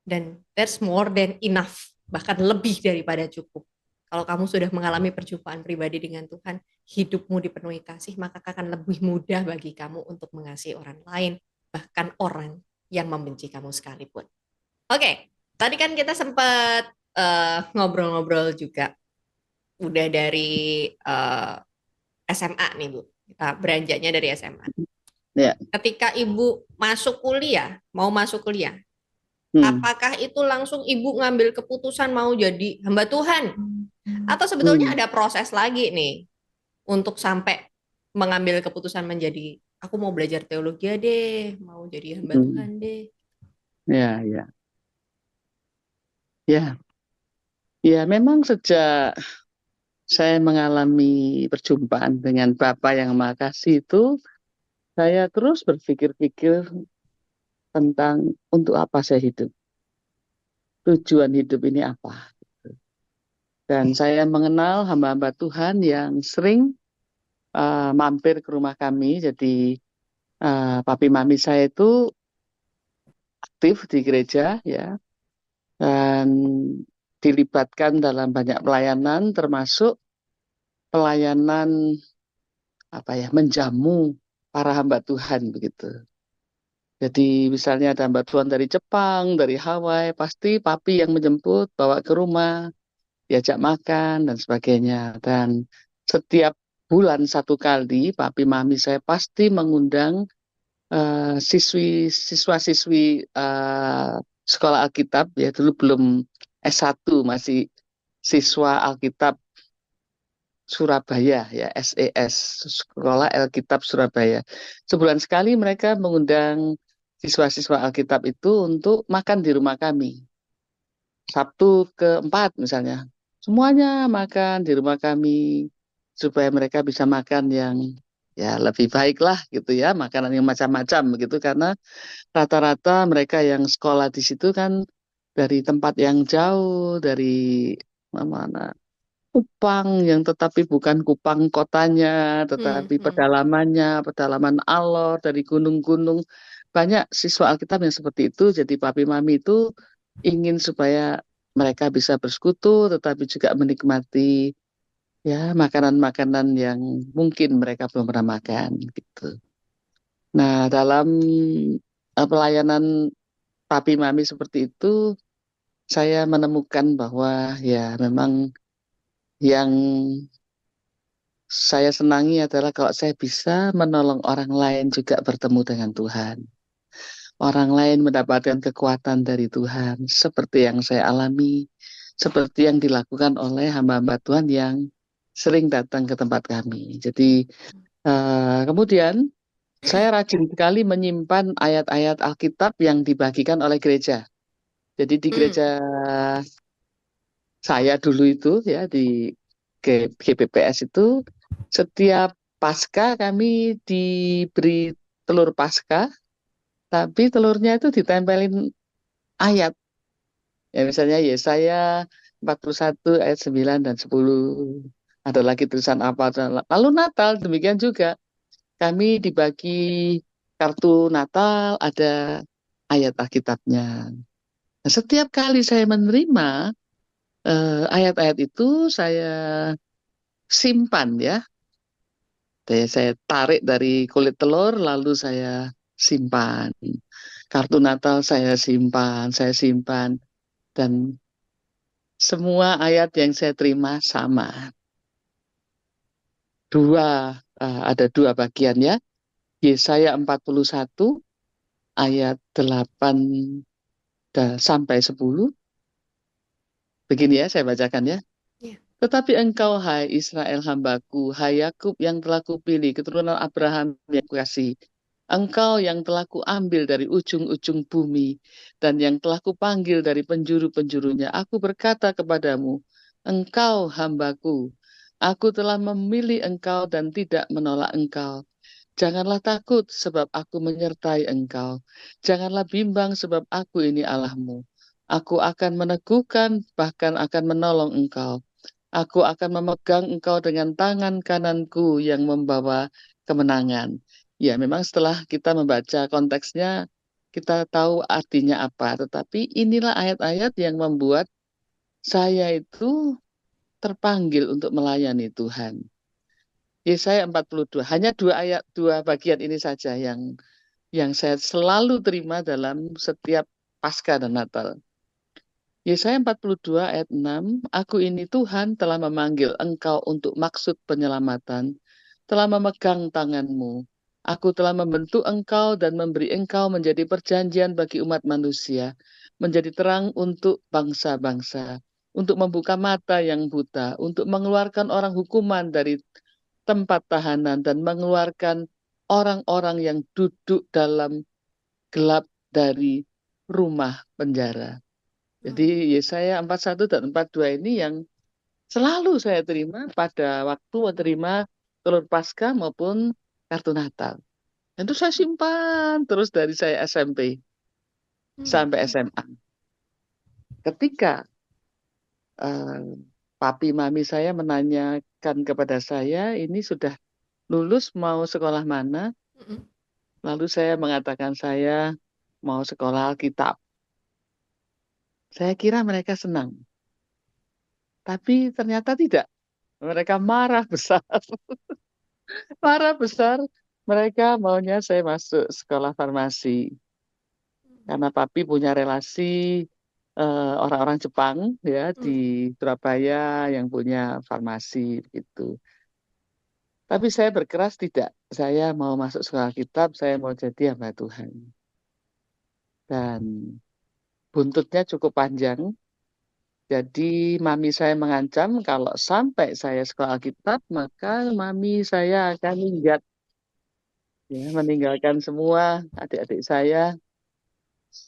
dan there's more than enough, bahkan lebih daripada cukup. Kalau kamu sudah mengalami perjumpaan pribadi dengan Tuhan, hidupmu dipenuhi kasih, maka akan lebih mudah bagi kamu untuk mengasihi orang lain, bahkan orang yang membenci kamu sekalipun. Oke, tadi kan kita sempat ngobrol-ngobrol juga, udah dari SMA nih Bu, kita beranjaknya dari SMA. Ya. Ketika Ibu masuk kuliah, mau masuk kuliah, Hmm. apakah itu langsung Ibu ngambil keputusan mau jadi hamba Tuhan? Atau sebetulnya Hmm. ada proses lagi nih untuk sampai mengambil keputusan menjadi, aku mau belajar teologi deh, mau jadi hamba Hmm. Tuhan deh. Ya, ya. Ya, ya memang sejak saya mengalami perjumpaan dengan Bapa yang Maha Kasih itu, saya terus berpikir-pikir tentang untuk apa saya hidup, tujuan hidup ini apa. Dan saya mengenal hamba-hamba Tuhan yang sering mampir ke rumah kami. Jadi papi mami saya itu aktif di gereja ya, dan dilibatkan dalam banyak pelayanan, termasuk pelayanan apa ya, menjamu para hamba Tuhan begitu. Jadi misalnya ada hamba Tuhan dari Jepang, dari Hawaii, pasti papi yang menjemput, bawa ke rumah, diajak makan dan sebagainya. Dan setiap bulan satu kali, papi mami saya pasti mengundang siswa-siswi sekolah Alkitab, ya dulu belum S1, masih siswa Alkitab Surabaya ya, SES, Sekolah Alkitab Surabaya. Sebulan sekali mereka mengundang siswa-siswa Alkitab itu untuk makan di rumah kami. Sabtu keempat misalnya. Semuanya makan di rumah kami supaya mereka bisa makan yang ya lebih baik lah gitu ya, makanan yang macam-macam begitu, karena rata-rata mereka yang sekolah di situ kan dari tempat yang jauh, dari mana, Kupang, yang tetapi bukan Kupang kotanya, Hmm, tetapi hmm. pedalaman Alor, dari gunung-gunung. Banyak siswa Alkitab yang seperti itu, jadi papi mami itu ingin supaya mereka bisa bersekutu, tetapi juga menikmati ya makanan-makanan yang mungkin mereka belum pernah makan gitu. Nah, dalam pelayanan papi mami seperti itu, saya menemukan bahwa ya memang yang saya senangi adalah kalau saya bisa menolong orang lain juga bertemu dengan Tuhan. Orang lain mendapatkan kekuatan dari Tuhan, seperti yang saya alami, seperti yang dilakukan oleh hamba-hamba Tuhan yang sering datang ke tempat kami. Jadi kemudian saya rajin sekali menyimpan ayat-ayat Alkitab yang dibagikan oleh gereja. Jadi di Hmm. gereja saya dulu itu ya, di GPPS itu, setiap pasca kami diberi telur pasca, tapi telurnya itu ditempelin ayat. Ya misalnya Yesaya 41 ayat 9 dan 10. Ada lagi tulisan apa. Lalu Natal demikian juga. Kami dibagi kartu Natal, ada ayat Alkitabnya. Nah, setiap kali saya menerima ayat-ayat itu, saya simpan ya. Saya tarik dari kulit telur, lalu saya simpan. Kartu Natal saya simpan, dan semua ayat yang saya terima sama. Ada dua bagian ya. Yesaya 41 ayat 8 sampai 10. Begini ya, saya bacakan ya. Ya. Tetapi engkau, hai Israel hambaku, hai Yakub yang telah kupilih, keturunan Abraham yang kukasihi. Engkau yang telah kuambil dari ujung-ujung bumi, dan yang telah kupanggil dari penjuru-penjurunya. Aku berkata kepadamu, engkau hambaku, aku telah memilih engkau dan tidak menolak engkau. Janganlah takut sebab aku menyertai engkau. Janganlah bimbang sebab aku ini Allahmu. Aku akan meneguhkan, bahkan akan menolong engkau. Aku akan memegang engkau dengan tangan kananku yang membawa kemenangan. Ya, memang setelah kita membaca konteksnya, kita tahu artinya apa. Tetapi inilah ayat-ayat yang membuat saya itu terpanggil untuk melayani Tuhan. Yesaya 42, hanya dua bagian ini saja yang saya selalu terima dalam setiap Paskah dan Natal. Yesaya 42 ayat 6, aku ini Tuhan telah memanggil engkau untuk maksud penyelamatan, telah memegang tanganmu. Aku telah membentuk engkau dan memberi engkau menjadi perjanjian bagi umat manusia, menjadi terang untuk bangsa-bangsa, untuk membuka mata yang buta, untuk mengeluarkan orang hukuman dari tempat tahanan dan mengeluarkan orang-orang yang duduk dalam gelap dari rumah penjara. Jadi Yesaya 41 dan 42 ini yang selalu saya terima pada waktu menerima telur Paskah maupun kartu Natal. Dan itu saya simpan terus dari saya SMP Hmm. sampai SMA. Ketika eh, papi mami saya menanyakan kepada saya, ini sudah lulus mau sekolah mana? Mm-mm. Lalu saya mengatakan saya mau sekolah Alkitab. Saya kira mereka senang, tapi ternyata tidak. Mereka marah besar. Marah besar. Mereka maunya saya masuk sekolah farmasi. Karena papi punya relasi orang-orang Jepang ya di Mm. Surabaya yang punya farmasi gitu. Tapi saya berkeras tidak. Saya mau masuk sekolah kitab, saya mau jadi hamba Tuhan. Dan buntutnya cukup panjang. Jadi mami saya mengancam kalau sampai saya sekolah Alkitab, maka mami saya akan minggat, ya, meninggalkan semua adik-adik saya,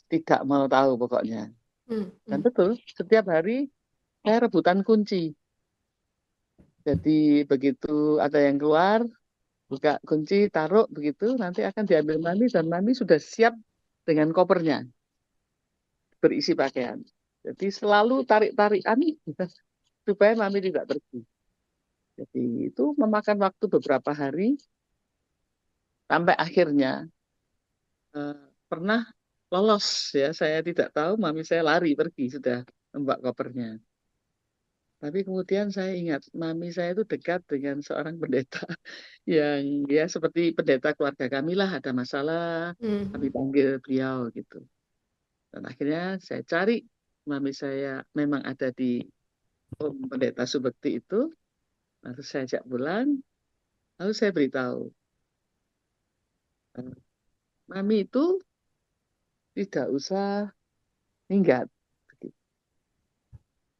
tidak mau tahu pokoknya. Mm. Dan Mm. betul, setiap hari saya rebutan kunci. Jadi begitu ada yang keluar, buka kunci, taruh begitu, nanti akan diambil mami dan mami sudah siap dengan kopernya berisi pakaian. Jadi selalu tarik-tarikan supaya mami tidak pergi. Jadi itu memakan waktu beberapa hari sampai akhirnya eh, pernah lolos ya. Saya tidak tahu, mami saya lari pergi sudah membawa kopernya. Tapi kemudian saya ingat mami saya itu dekat dengan seorang pendeta yang ya seperti pendeta keluarga kami lah, ada masalah kami Mm. panggil beliau gitu. Dan akhirnya saya cari mami saya memang ada di pendeta Subekti itu, lalu saya ajak pulang, lalu saya beritahu, "Eh, mami itu tidak usah minggat.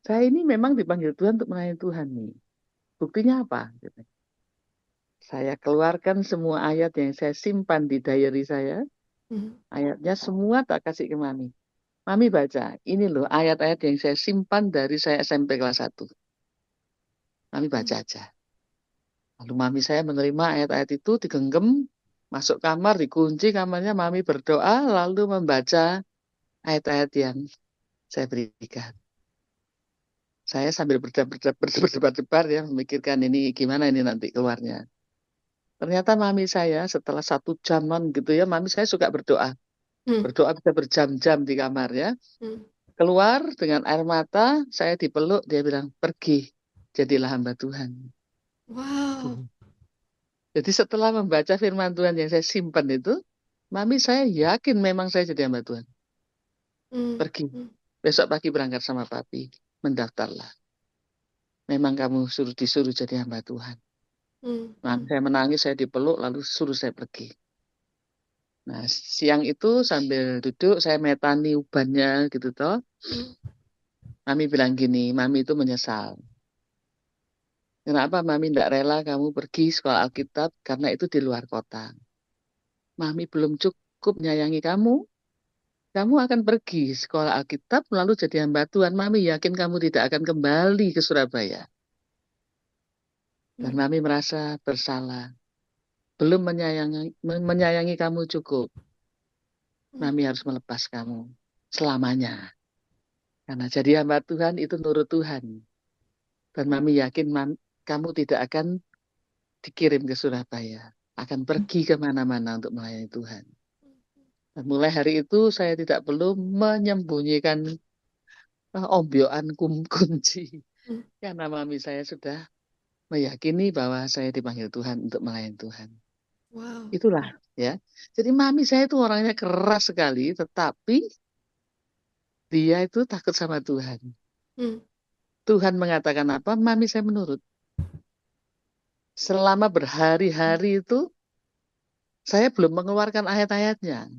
Saya ini memang dipanggil Tuhan untuk melayani Tuhan nih. Buktinya apa?" Gitu. Saya keluarkan semua ayat yang saya simpan di diary saya. Mm. Ayatnya semua tak kasih ke Mami. Mami baca, ini loh ayat-ayat yang saya simpan dari saya SMP kelas 1. Mami baca Mm. aja. Lalu Mami saya menerima ayat-ayat itu, digenggam, masuk kamar, dikunci kamarnya, Mami berdoa, lalu membaca ayat-ayat yang saya berikan. Saya sambil berdebar-debar ya, memikirkan ini gimana ini nanti keluarnya. Ternyata Mami saya setelah 1 jaman gitu ya, Mami saya suka berdoa. Mm. Berdoa bisa berjam-jam di kamar ya. Mm. Keluar dengan air mata, saya dipeluk, dia bilang, pergi, jadilah hamba Tuhan. Wow. Mhm. Jadi setelah membaca firman Tuhan yang saya simpan itu, Mami saya yakin memang saya jadi hamba Tuhan. Hmm. Pergi. Hmm. Besok pagi berangkat sama papi. Mendaftarlah. Memang kamu disuruh jadi hamba Tuhan. Hmm. Nah, Hmm. saya menangis, saya dipeluk, lalu suruh saya pergi. Nah, siang itu sambil duduk, saya metani ubannya gitu toh. Hmm. Mami bilang gini, Mami itu menyesal. Kenapa Mami tidak rela kamu pergi sekolah Alkitab? Karena itu di luar kota. Mami belum cukup menyayangi kamu. Kamu akan pergi sekolah Alkitab lalu jadi hamba Tuhan. Mami yakin kamu tidak akan kembali ke Surabaya. Dan Hmm. Mami merasa bersalah. Belum menyayangi kamu cukup. Hmm. Mami harus melepas kamu selamanya. Karena jadi hamba Tuhan itu nurut Tuhan. Dan Mami yakin kamu tidak akan dikirim ke Surabaya. Akan pergi kemana-mana untuk melayani Tuhan. Dan mulai hari itu saya tidak perlu menyembunyikan ombyoan kunci. Hmm. Karena Mami saya sudah meyakini bahwa saya dipanggil Tuhan untuk melayani Tuhan. Wow. Itulah ya. Jadi Mami saya itu orangnya keras sekali, tetapi dia itu takut sama Tuhan. Hmm. Tuhan mengatakan apa, Mami saya menurut. Selama berhari-hari itu saya belum mengeluarkan ayat-ayatnya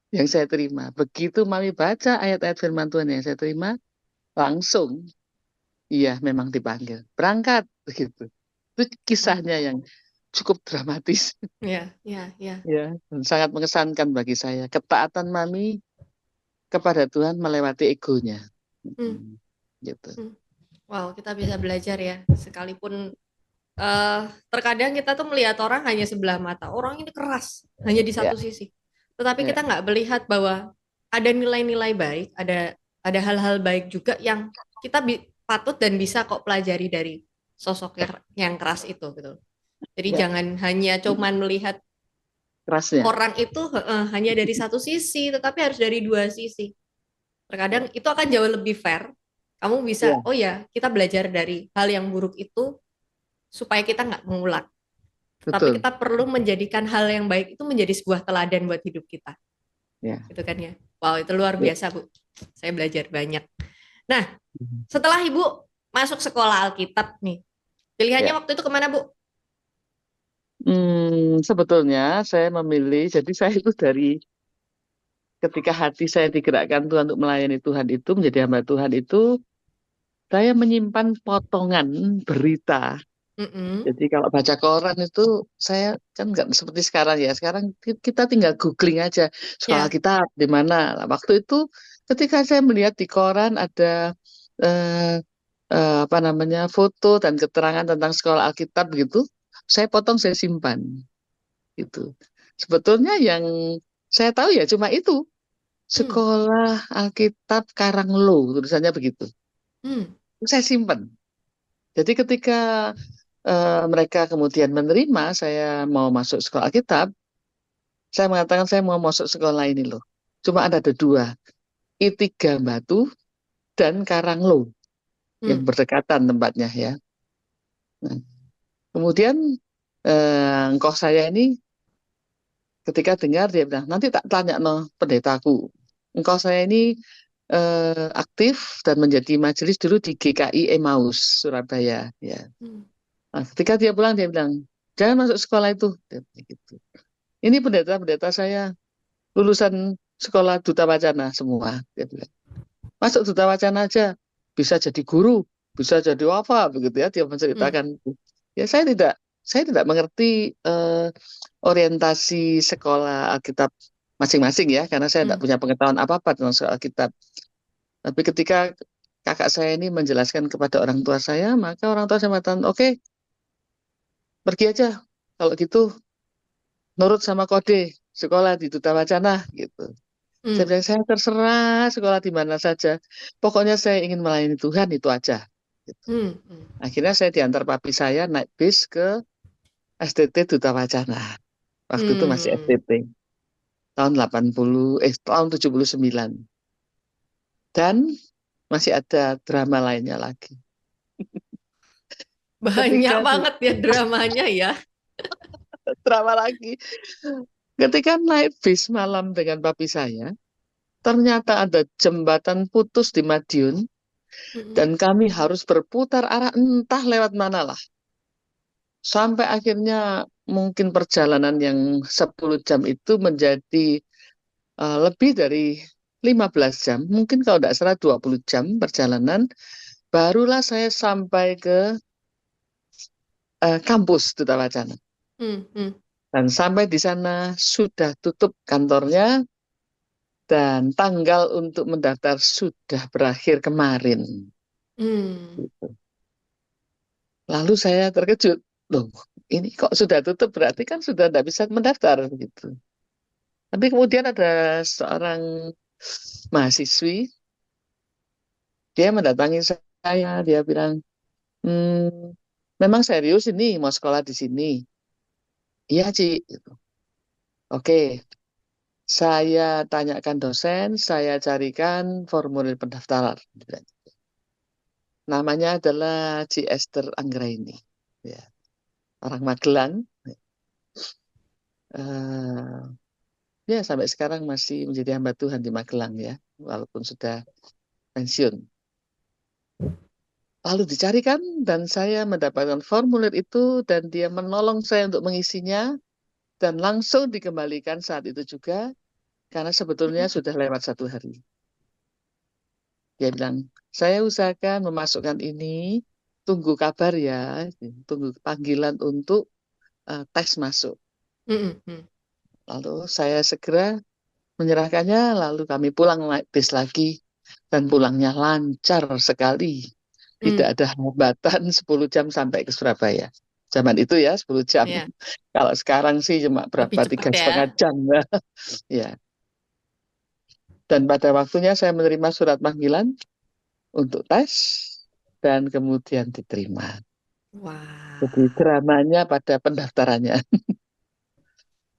yang saya terima. Begitu Mami baca ayat-ayat firman Tuhan yang saya terima, langsung iya memang dipanggil. Berangkat begitu. Itu Wow. kisahnya yang cukup dramatis. Ya, ya, ya. Ya, dan sangat mengesankan bagi saya. Ketaatan Mami kepada Tuhan melewati egonya. Hmm. Gitu. Hmm. Wow, kita bisa belajar ya. Sekalipun eh terkadang kita tuh melihat orang hanya sebelah mata. Orang ini keras, hanya di Ya, satu sisi. Tetapi ya, kita nggak melihat bahwa ada nilai-nilai baik, ada hal-hal baik juga yang kita patut dan bisa kok pelajari dari sosok yang keras itu gitu. Jadi ya, jangan hanya cuman melihat kerasnya. orang itu hanya dari satu sisi, tetapi harus dari dua sisi. Terkadang itu akan jauh lebih fair. Kamu bisa, Ya, oh ya, kita belajar dari hal yang buruk itu supaya kita nggak mengulang. Tapi betul. kita perlu menjadikan hal yang baik itu menjadi sebuah teladan buat hidup kita. Ya. Gitu kan ya. Wow, itu luar Ya. biasa, Bu. Saya belajar banyak. Nah, setelah Ibu masuk sekolah Alkitab nih, pilihannya Ya. waktu itu kemana, Bu? Sebetulnya saya memilih, jadi saya itu dari ketika hati saya digerakkan Tuhan untuk melayani Tuhan itu, menjadi hamba Tuhan itu, saya menyimpan potongan berita. Mm-mm. Jadi kalau baca koran itu, saya kan nggak seperti sekarang ya. Sekarang kita tinggal googling aja, sekolah Ya. kita di mana. Nah, waktu itu ketika saya melihat di koran ada eh, apa namanya foto dan keterangan tentang sekolah Alkitab gitu, saya potong, saya simpan gitu. Sebetulnya yang saya tahu ya cuma itu, Hmm. sekolah Alkitab Karanglo, tulisannya begitu. Hmm. Saya simpan. Jadi ketika mereka kemudian menerima saya mau masuk sekolah Alkitab, saya mengatakan saya mau masuk sekolah ini loh. Cuma ada dua, I3 Batu dan Karanglo yang Hmm. berdekatan tempatnya ya. Nah, kemudian engkau saya ini ketika dengar dia bilang, nanti tak tanya no pendetaku. Engkau saya ini aktif dan menjadi majelis dulu di GKI Emmaus Surabaya ya. Hmm. Nah, ketika dia pulang dia bilang, jangan masuk sekolah itu. Dia bilang gitu. Ini pendeta-pendeta saya lulusan sekolah Duta Wacana semua. Dia bilang, masuk Duta Wacana aja, bisa jadi guru, bisa jadi apa begitu ya. Dia Hmm. menceritakan. Ya saya tidak mengerti orientasi sekolah Alkitab masing-masing ya, karena saya tidak Hmm. punya pengetahuan apa-apa tentang sekolah Alkitab. Tapi ketika kakak saya ini menjelaskan kepada orang tua saya, maka orang tua saya mengatakan, oke, pergi aja. Kalau gitu, nurut sama kode sekolah di Duta Wacana gitu. Saya Hmm. bilang, saya terserah sekolah di mana saja. Pokoknya saya ingin melayani Tuhan, itu aja. Gitu. Hmm. Hmm. Akhirnya saya diantar papi saya naik bis ke STT Duta Wacana. Waktu itu masih Hmm. STT. Tahun 79. Dan masih ada drama lainnya lagi. Banyak Ketika banget ya dramanya ya. drama lagi. Ketika naik bis malam dengan papi saya, ternyata ada jembatan putus di Madiun Mm-mm. dan kami harus berputar arah entah lewat mana lah. Sampai akhirnya mungkin perjalanan yang 10 jam itu menjadi lebih dari 15 jam. Mungkin kalau tidak salah 20 jam perjalanan. Barulah saya sampai ke kampus Duta Wacana. Mm-mm. Dan sampai di sana sudah tutup kantornya dan tanggal untuk mendaftar sudah berakhir kemarin. Mm. Lalu saya terkejut. Loh, ini kok sudah tutup berarti kan sudah tidak bisa mendaftar gitu. Tapi kemudian ada seorang mahasiswi, dia mendatangi saya, dia bilang, memang serius ini mau sekolah di sini. Iya, Ci. Gitu. Oke, saya tanyakan dosen, saya carikan formulir pendaftaran. Namanya adalah Ci Esther Anggraini. Ya, orang Magelang. Eh, ya, sampai sekarang masih menjadi hamba Tuhan di Magelang ya, walaupun sudah pensiun. Lalu dicarikan dan saya mendapatkan formulir itu dan dia menolong saya untuk mengisinya dan langsung dikembalikan saat itu juga karena sebetulnya Mm-mm. sudah lewat 1 hari. Dia bilang, saya usahakan memasukkan ini, tunggu kabar ya, tunggu panggilan untuk tes masuk. Mm-mm. Lalu saya segera menyerahkannya, lalu kami pulang naik bis lagi dan pulangnya lancar sekali. Tidak Mm. ada hambatan 10 jam sampai ke Surabaya. Zaman itu ya 10 jam. Ya, Kalau sekarang sih cuma lebih berapa, cepat tiga ya. setengah jam. Ya. Dan pada waktunya saya menerima surat panggilan untuk tes dan kemudian diterima. Jadi Wah. dramanya pada pendaftarannya.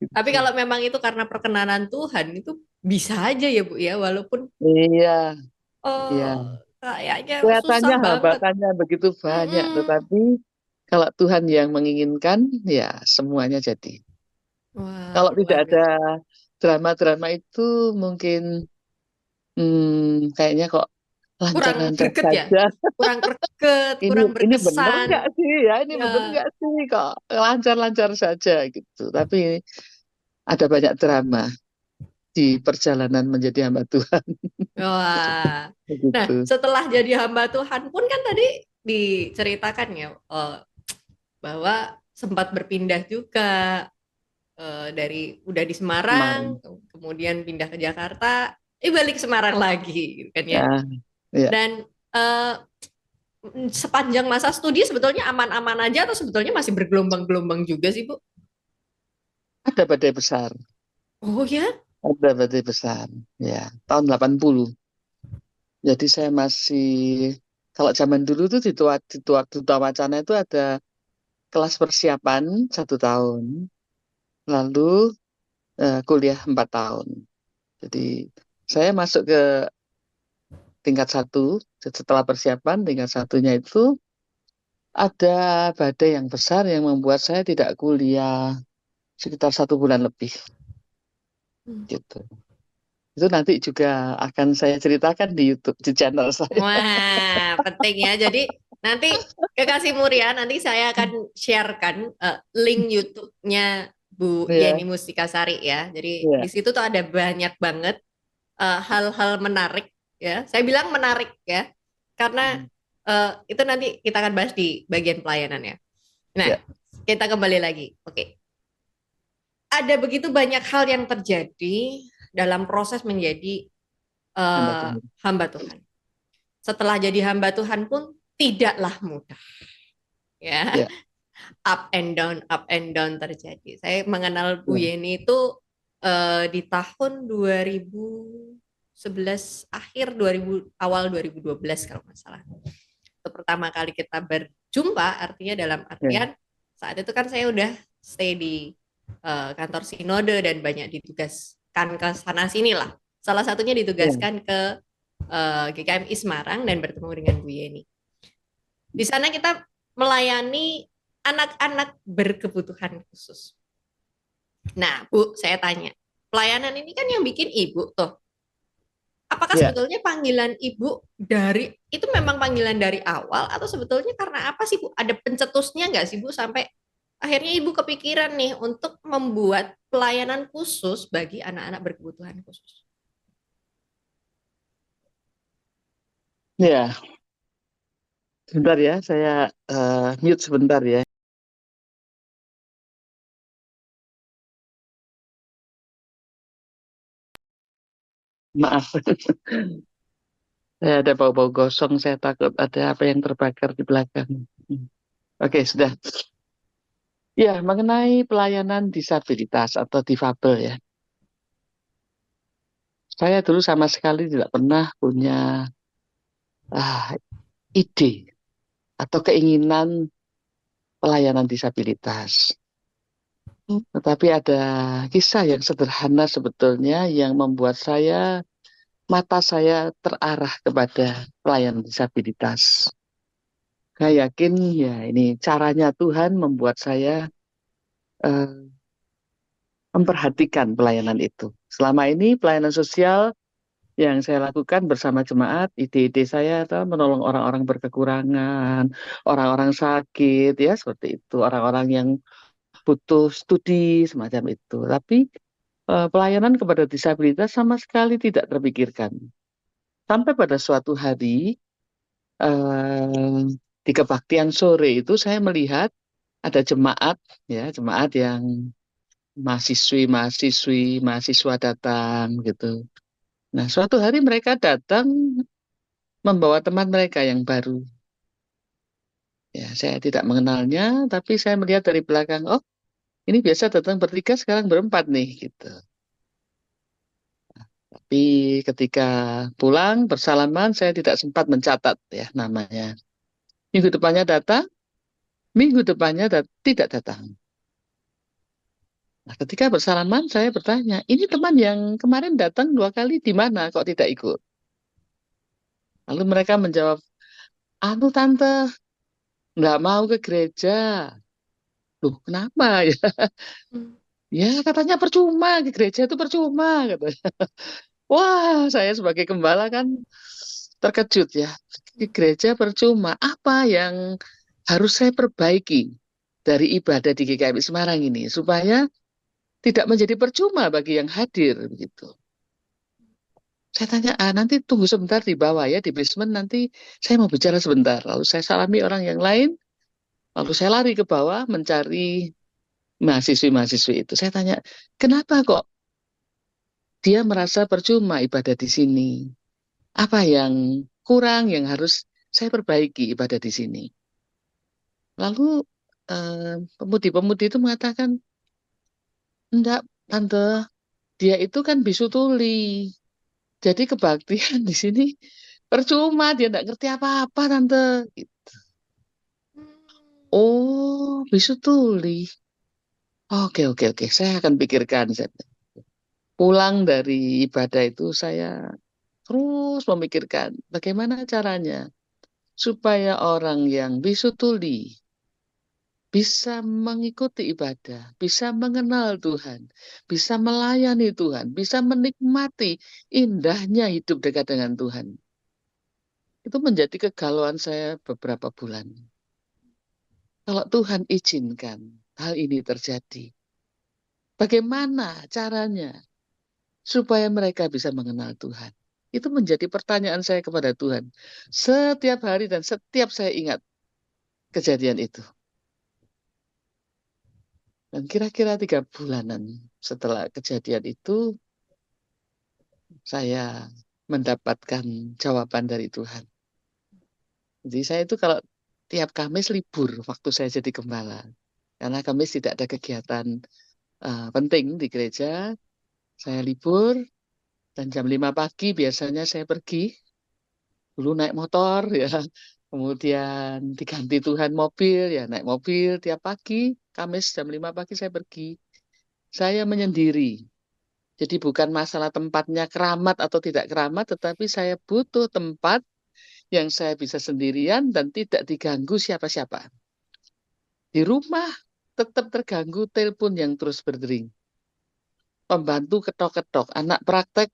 Tapi Gitu. kalau memang itu karena perkenanan Tuhan, itu bisa aja ya Bu ya, walaupun Iya, eh iya. kayaknya susah Kelihatannya banget. hambatannya begitu banyak, Mm-mm. tetapi kalau Tuhan yang menginginkan, ya semuanya jadi. Wah, Kalau tidak luar ada biasa. drama-drama itu, mungkin kayaknya kok Kurang lancar-lancar greget ya, saja. kurang greget, Ini kurang ini benar berkesan. nggak sih ya? Ini Ya, benar nggak sih kok lancar-lancar saja gitu. Tapi ada banyak drama di perjalanan menjadi hamba Tuhan wah. Nah, begitu. setelah jadi hamba Tuhan pun kan tadi diceritakan ya bahwa sempat berpindah juga dari udah di Kemarin. Semarang, kemudian pindah ke Jakarta, balik ke Semarang lagi, gitu kan ya. Ya, ya. Dan eh, sepanjang masa studi sebetulnya aman-aman aja atau sebetulnya masih bergelombang-gelombang juga sih, Bu? Ada badai besar. Oh ya? Ada badai besar. Ya, tahun 80. Jadi saya masih, kalau zaman dulu tuh di Tua Wacana itu ada kelas persiapan 1 tahun, lalu kuliah 4 tahun. Jadi saya masuk ke tingkat 1, setelah persiapan tingkat satunya itu ada badai yang besar yang membuat saya tidak kuliah sekitar 1 bulan lebih gitu. Itu nanti juga akan saya ceritakan di YouTube, di channel saya. Wah, penting ya. Jadi nanti Kekasih Muria, nanti saya akan sharekan link YouTube-nya Bu Iya, Yeni Mustikasari ya. Jadi iya. di situ tuh ada banyak banget hal-hal menarik ya. Saya bilang menarik ya, karena itu nanti kita akan bahas di bagian pelayanan ya. Nah, Ya, kita kembali lagi. Oke, ada begitu banyak hal yang terjadi dalam proses menjadi hamba eh, Tuhan. hamba Tuhan. Setelah jadi hamba Tuhan pun tidaklah mudah ya. Ya, Up and down terjadi. Saya mengenal Bu ya, Yeni itu di tahun 2011 akhir 2000 awal 2012 kalau nggak salah. Itu pertama kali kita berjumpa, artinya dalam ya, artian saat itu kan saya udah stay di kantor sinode dan banyak ditugaskan ke sana sini lah. Salah satunya ya. ditugaskan ke GKMI Semarang dan bertemu dengan Bu Yeni. Di sana kita melayani anak-anak berkebutuhan khusus. Nah, Bu, saya tanya, pelayanan ini kan yang bikin Ibu tuh. Apakah Ya, sebetulnya panggilan Ibu dari itu memang panggilan dari awal atau sebetulnya karena apa sih Bu? Ada pencetusnya nggak sih Bu sampai akhirnya Ibu kepikiran nih untuk membuat pelayanan khusus bagi anak-anak berkebutuhan khusus? ya, sebentar ya, saya mute sebentar ya. Maaf, saya ada bau-bau gosong, saya takut ada apa yang terbakar di belakang. Oke, sudah. Ya, mengenai pelayanan disabilitas atau difabel ya. Saya dulu sama sekali tidak pernah punya ah, ide atau keinginan pelayanan disabilitas. Tetapi ada kisah yang sederhana sebetulnya yang membuat mata saya terarah kepada pelayanan disabilitas. Saya yakin ya ini caranya Tuhan membuat saya eh, memperhatikan pelayanan itu. Selama ini pelayanan sosial yang saya lakukan bersama jemaat, ide-ide saya adalah menolong orang-orang berkekurangan, orang-orang sakit, ya seperti itu, orang-orang yang butuh studi semacam itu. Tapi pelayanan kepada disabilitas sama sekali tidak terpikirkan. Sampai pada suatu hari di kebaktian sore itu saya melihat ada jemaat, ya jemaat yang mahasiswa datang gitu. Nah, suatu hari mereka datang membawa teman mereka yang baru. Ya, saya tidak mengenalnya, tapi saya melihat dari belakang, oh, ini biasa datang bertiga, sekarang berempat nih, gitu. Tapi ketika pulang bersalaman, saya tidak sempat mencatat ya namanya. Minggu depannya datang, minggu depannya tidak datang. Nah, ketika bersalaman, saya bertanya, ini teman yang kemarin datang 2 kali di mana kok tidak ikut? Lalu mereka menjawab, anu tante, nggak mau ke gereja. Loh, kenapa ya? Hmm. Ya, katanya percuma, ke gereja itu percuma, katanya. Wah, saya sebagai gembala kan terkejut ya. Ke gereja percuma. Apa yang harus saya perbaiki dari ibadah di GKMI Semarang ini supaya tidak menjadi percuma bagi yang hadir begitu. Saya tanya, nanti tunggu sebentar di bawah ya, di basement nanti saya mau bicara sebentar. Lalu saya salami orang yang lain, lalu saya lari ke bawah mencari mahasiswi-mahasiswi itu. Saya tanya, kenapa kok dia merasa percuma ibadah di sini? Apa yang kurang yang harus saya perbaiki ibadah di sini? Lalu pemudi-pemudi itu mengatakan, enggak, tante, dia itu kan bisu tuli. Jadi kebaktian di sini percuma, dia enggak ngerti apa-apa, tante. Oh, bisu tuli. Oke, oke, oke. Saya akan pikirkan. Pulang dari ibadah itu saya terus memikirkan bagaimana caranya supaya orang yang bisu tuli bisa mengikuti ibadah, bisa mengenal Tuhan, bisa melayani Tuhan, bisa menikmati indahnya hidup dekat dengan Tuhan. Itu menjadi kegalauan saya beberapa bulan. Kalau Tuhan izinkan hal ini terjadi, bagaimana caranya supaya mereka bisa mengenal Tuhan? Itu menjadi pertanyaan saya kepada Tuhan. Setiap hari dan setiap saya ingat kejadian itu. Dan kira-kira 3 bulanan setelah kejadian itu, saya mendapatkan jawaban dari Tuhan. Jadi saya itu kalau tiap Kamis libur waktu saya jadi gembala. Karena Kamis tidak ada kegiatan penting di gereja, saya libur dan jam 5 pagi biasanya saya pergi. Dulu naik motor ya, kemudian diganti Tuhan mobil ya, naik mobil tiap pagi, Kamis jam 5 pagi saya pergi. Saya menyendiri. Jadi bukan masalah tempatnya keramat atau tidak keramat, tetapi saya butuh tempat yang saya bisa sendirian dan tidak diganggu siapa-siapa. Di rumah tetap terganggu telepon yang terus berdering. pembantu ketok-ketok, anak praktek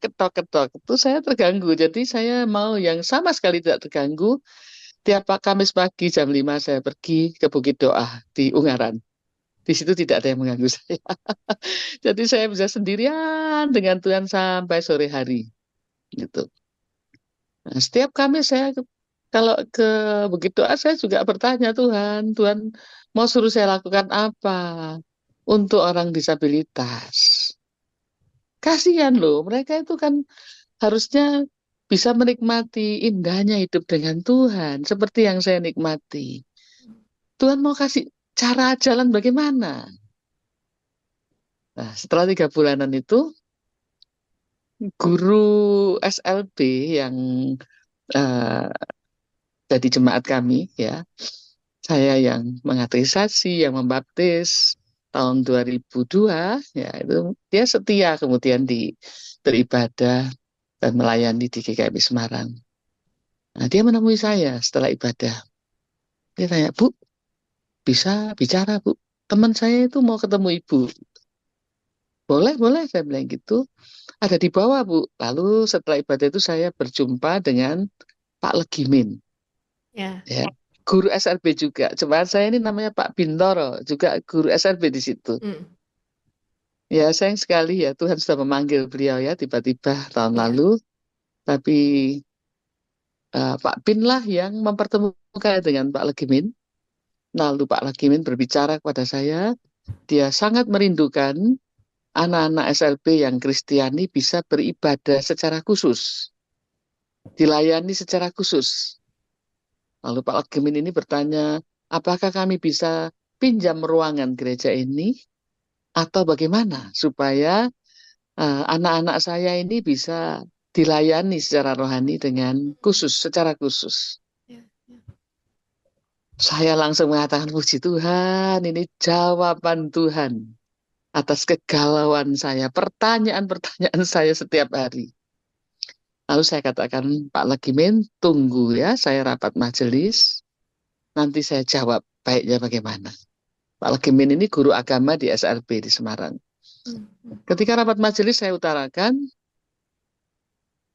ketok-ketok. Itu saya terganggu. Jadi saya mau yang sama sekali tidak terganggu. Tiap Kamis pagi jam 5 saya pergi ke Bukit Doa di Ungaran. Di situ tidak ada yang mengganggu saya. Jadi saya bisa sendirian dengan Tuhan sampai sore hari. Gitu. Nah, setiap Kamis saya kalau ke Bukit Doa saya juga bertanya Tuhan, Tuhan mau suruh saya lakukan apa untuk orang disabilitas? Kasihan loh, mereka itu kan harusnya bisa menikmati indahnya hidup dengan Tuhan, seperti yang saya nikmati. Tuhan mau kasih cara jalan bagaimana? Nah, setelah 3 bulanan itu, guru SLB yang eh, jadi jemaat kami, ya, saya yang mengateisasi, yang membaptis tahun 2002, ya itu dia setia kemudian beribadah dan melayani di GKMI Semarang. Nah, dia menemui saya setelah ibadah. Dia tanya, Bu, bisa bicara, Bu? Teman saya itu mau ketemu Ibu. Boleh, boleh, saya bilang gitu. Ada di bawah, Bu. Lalu setelah ibadah itu saya berjumpa dengan Pak Legimin. Ya. Ya. Guru SLB juga. Jemaat saya ini namanya Pak Bintoro, juga guru SLB di situ. Hmm. Ya, sayang sekali ya Tuhan sudah memanggil beliau ya tiba-tiba tahun Ya. lalu. Tapi Pak Bin lah yang mempertemukan dengan Pak Legimin. Lalu Pak Legimin berbicara kepada saya, dia sangat merindukan anak-anak SLB yang Kristiani bisa beribadah secara khusus, dilayani secara khusus. Lalu Pak Legimin ini bertanya, apakah kami bisa pinjam ruangan gereja ini atau bagaimana supaya anak-anak saya ini bisa dilayani secara rohani dengan khusus, secara khusus. Ya. Ya. Saya langsung mengatakan, puji Tuhan, ini jawaban Tuhan atas kegalauan saya, pertanyaan-pertanyaan saya setiap hari. Lalu saya katakan, Pak Legimin, tunggu ya, saya rapat majelis, nanti saya jawab baiknya bagaimana. Pak Legimin ini guru agama di SLB di Semarang. Hmm. Hmm. Ketika rapat majelis saya utarakan,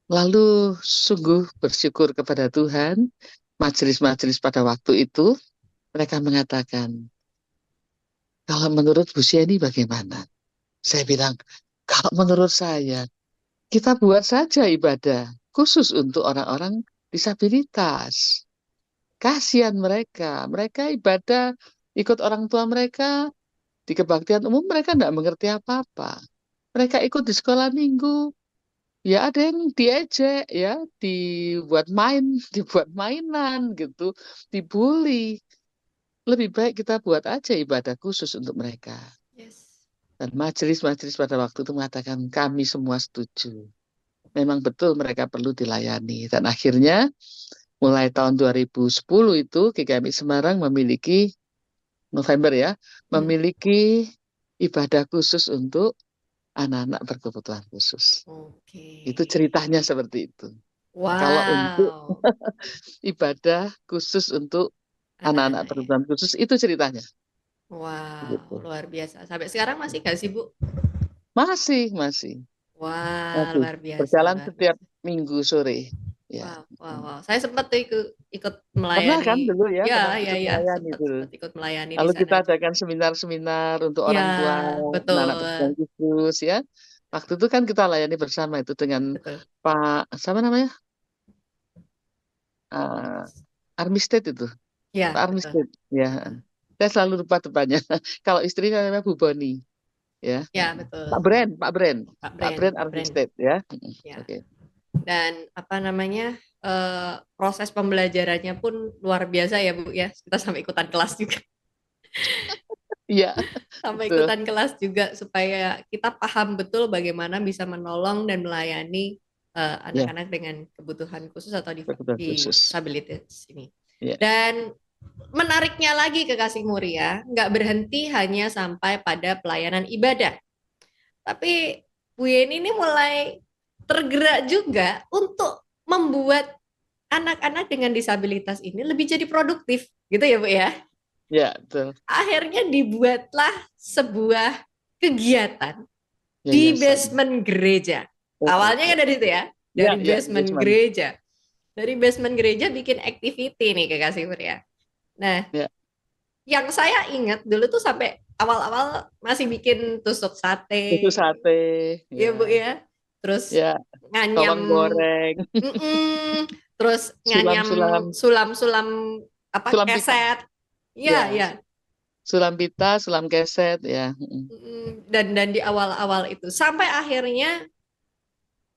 lalu sungguh bersyukur kepada Tuhan, majelis-majelis pada waktu itu, mereka mengatakan, kalau menurut Bu Sieni bagaimana? Saya bilang, kalau menurut saya, kita buat saja ibadah khusus untuk orang-orang disabilitas. Kasihan mereka. Mereka ibadah ikut orang tua mereka di kebaktian umum, mereka tidak mengerti apa-apa. Mereka ikut di sekolah minggu, ya ada yang diejek, ya dibuat main, dibuat mainan gitu, dibully. Lebih baik kita buat aja ibadah khusus untuk mereka. Yes. Dan majelis-majelis pada waktu itu mengatakan kami semua setuju. Memang betul mereka perlu dilayani. Dan akhirnya mulai tahun 2010 itu GKMI Semarang memiliki, November ya, Hmm. memiliki ibadah khusus untuk anak-anak berkebutuhan khusus. Oke. Itu ceritanya seperti itu. Kalau untuk Wow. ibadah khusus untuk anak-anak Anak-anak ya. berkebutuhan khusus, itu ceritanya. Wow, Gitu. luar biasa. Sampai sekarang masih nggak sih, Bu? Masih, masih, Wah, masih. luar biasa, Berjalan luar setiap biasa. minggu sore. Ya. Wow, wow, wow. Saya sempat tuh ikut Pernah kan melayani. dulu ya, pernah Ya, ya, ikut ya. melayani Sempat itu. sempat ikut melayani di Lalu kita sana juga. adakan seminar-seminar untuk Ya, orang tua anak-anak berkebutuhan betul, khusus ya. Waktu itu kan kita layani bersama itu dengan betul. Pak, siapa namanya? Uh, Armistead itu. Pak Ya, betul. Armistead. Ya. Saya selalu lupa depannya. Kalau istrinya namanya Bu Boni. Ya. Ya, betul. Pak Brand, Pak Brand. Pak Pak Brand, Brand Pak Brand. Armistead ya. Ya. Oke. Dan apa namanya? Proses pembelajarannya pun luar biasa ya, Bu ya. Kita sampai ikutan kelas juga. Iya, Sampai betul. ikutan kelas juga supaya kita paham betul bagaimana bisa menolong dan melayani Ya, anak-anak dengan kebutuhan khusus atau berkebutuhan khusus. disabilitas ini. Ya. Dan menariknya lagi Kekasih Muria, nggak berhenti hanya sampai pada pelayanan ibadah. Tapi Bu Yeni ini mulai tergerak juga untuk membuat anak-anak dengan disabilitas ini lebih jadi produktif, gitu ya Bu ya? Ya, betul. Akhirnya dibuatlah sebuah kegiatan di yayasan. basement gereja. Oh, Awalnya oke. kan dari itu ya, Ya, dari ya, basement basement. gereja. Dari basement gereja bikin activity nih Kekasih Muria. Nah, Ya, yang saya ingat dulu tuh sampai awal-awal masih bikin tusuk sate, itu sate, ya ya, Bu ya. Terus ya, nganyam, bawang goreng, terus nganyam sulam-sulam, sulam-sulam apa sulam pita. keset. Ya, Ya, ya. sulam pita, sulam keset, ya. Dan di awal-awal itu sampai akhirnya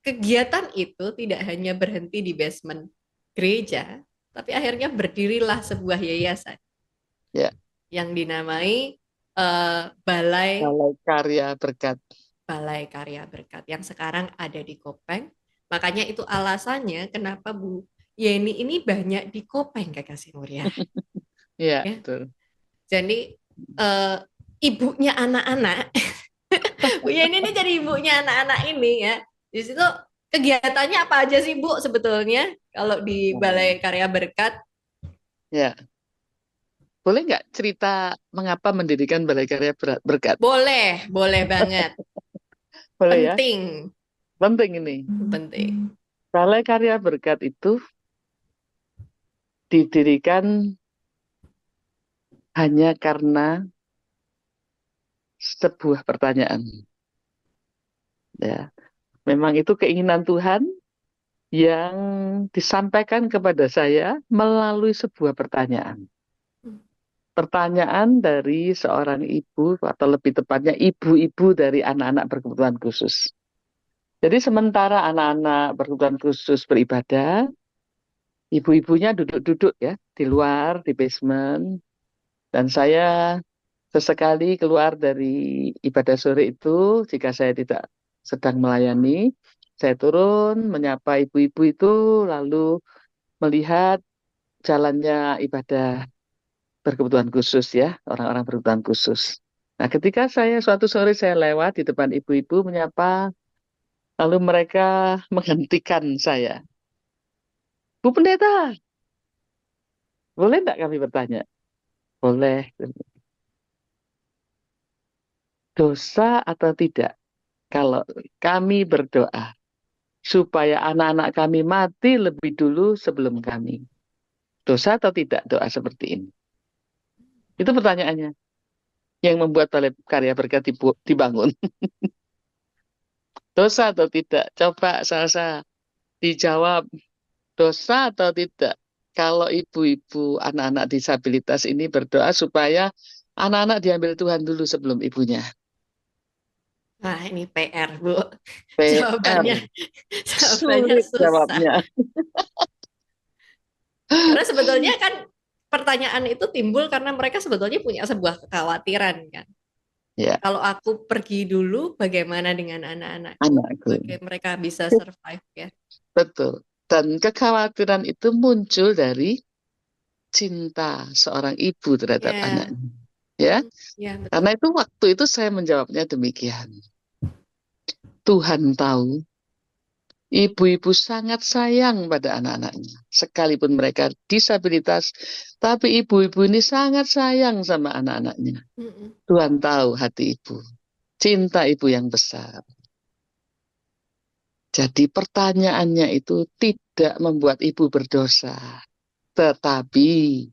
kegiatan itu tidak hanya berhenti di basement gereja, tapi akhirnya berdirilah sebuah yayasan Ya, yang dinamai Balai Balai Karya Berkat. Balai Karya Berkat yang sekarang ada di Kopeng. Makanya itu alasannya kenapa Bu Yeni ini banyak di Kopeng Kekasih Mulia. Ya, Ya. betul. Jadi eh, ibunya anak-anak, Bu Yeni ini jadi ibunya anak-anak ini ya. Di situ kegiatannya apa aja sih Bu sebetulnya kalau di Nah, Balai Karya Berkat? ya, boleh nggak cerita mengapa mendirikan Balai Karya Berkat? Boleh, boleh banget. Boleh ya? Penting, Penting ini. penting. Balai Karya Berkat itu didirikan hanya karena sebuah pertanyaan. Ya, memang itu keinginan Tuhan yang disampaikan kepada saya melalui sebuah pertanyaan. Pertanyaan dari seorang ibu, atau lebih tepatnya ibu-ibu dari anak-anak berkebutuhan khusus. Jadi sementara anak-anak berkebutuhan khusus beribadah, ibu-ibunya duduk-duduk ya di luar, di basement. Dan saya sesekali keluar dari ibadah sore itu, jika saya tidak sedang melayani, saya turun menyapa ibu-ibu itu, lalu melihat jalannya ibadah berkebutuhan khusus ya, orang-orang berkebutuhan khusus. Nah, ketika suatu sore saya lewat di depan ibu-ibu menyapa, lalu mereka menghentikan saya. Bu Pendeta, boleh tidak kami bertanya? Boleh. Dosa atau tidak kalau kami berdoa supaya anak-anak kami mati lebih dulu sebelum kami? Dosa atau tidak doa seperti ini? Itu pertanyaannya yang membuat Balai Karya Berkat dibangun. Dosa atau tidak? Coba Salsa dijawab, dosa atau tidak? Kalau ibu-ibu anak-anak disabilitas ini berdoa supaya anak-anak diambil Tuhan dulu sebelum ibunya. Nah, ini PR, Bu. PR, Jawabannya jawabannya sulit susah. jawabnya. Karena sebetulnya kan pertanyaan itu timbul karena mereka sebetulnya punya sebuah kekhawatiran kan. Ya, Kalau aku pergi dulu, bagaimana dengan anak-anakku? anakku. Bagaimana mereka bisa survive ya? Betul. Dan kekhawatiran itu muncul dari cinta seorang ibu terhadap Ya, anaknya. Ya, ya betul. karena itu waktu itu saya menjawabnya demikian. Tuhan tahu ibu-ibu sangat sayang pada anak-anaknya. Sekalipun mereka disabilitas, tapi ibu-ibu ini sangat sayang sama anak-anaknya. Mm-mm. Tuhan tahu hati ibu, cinta ibu yang besar. Jadi pertanyaannya itu tidak membuat ibu berdosa, tetapi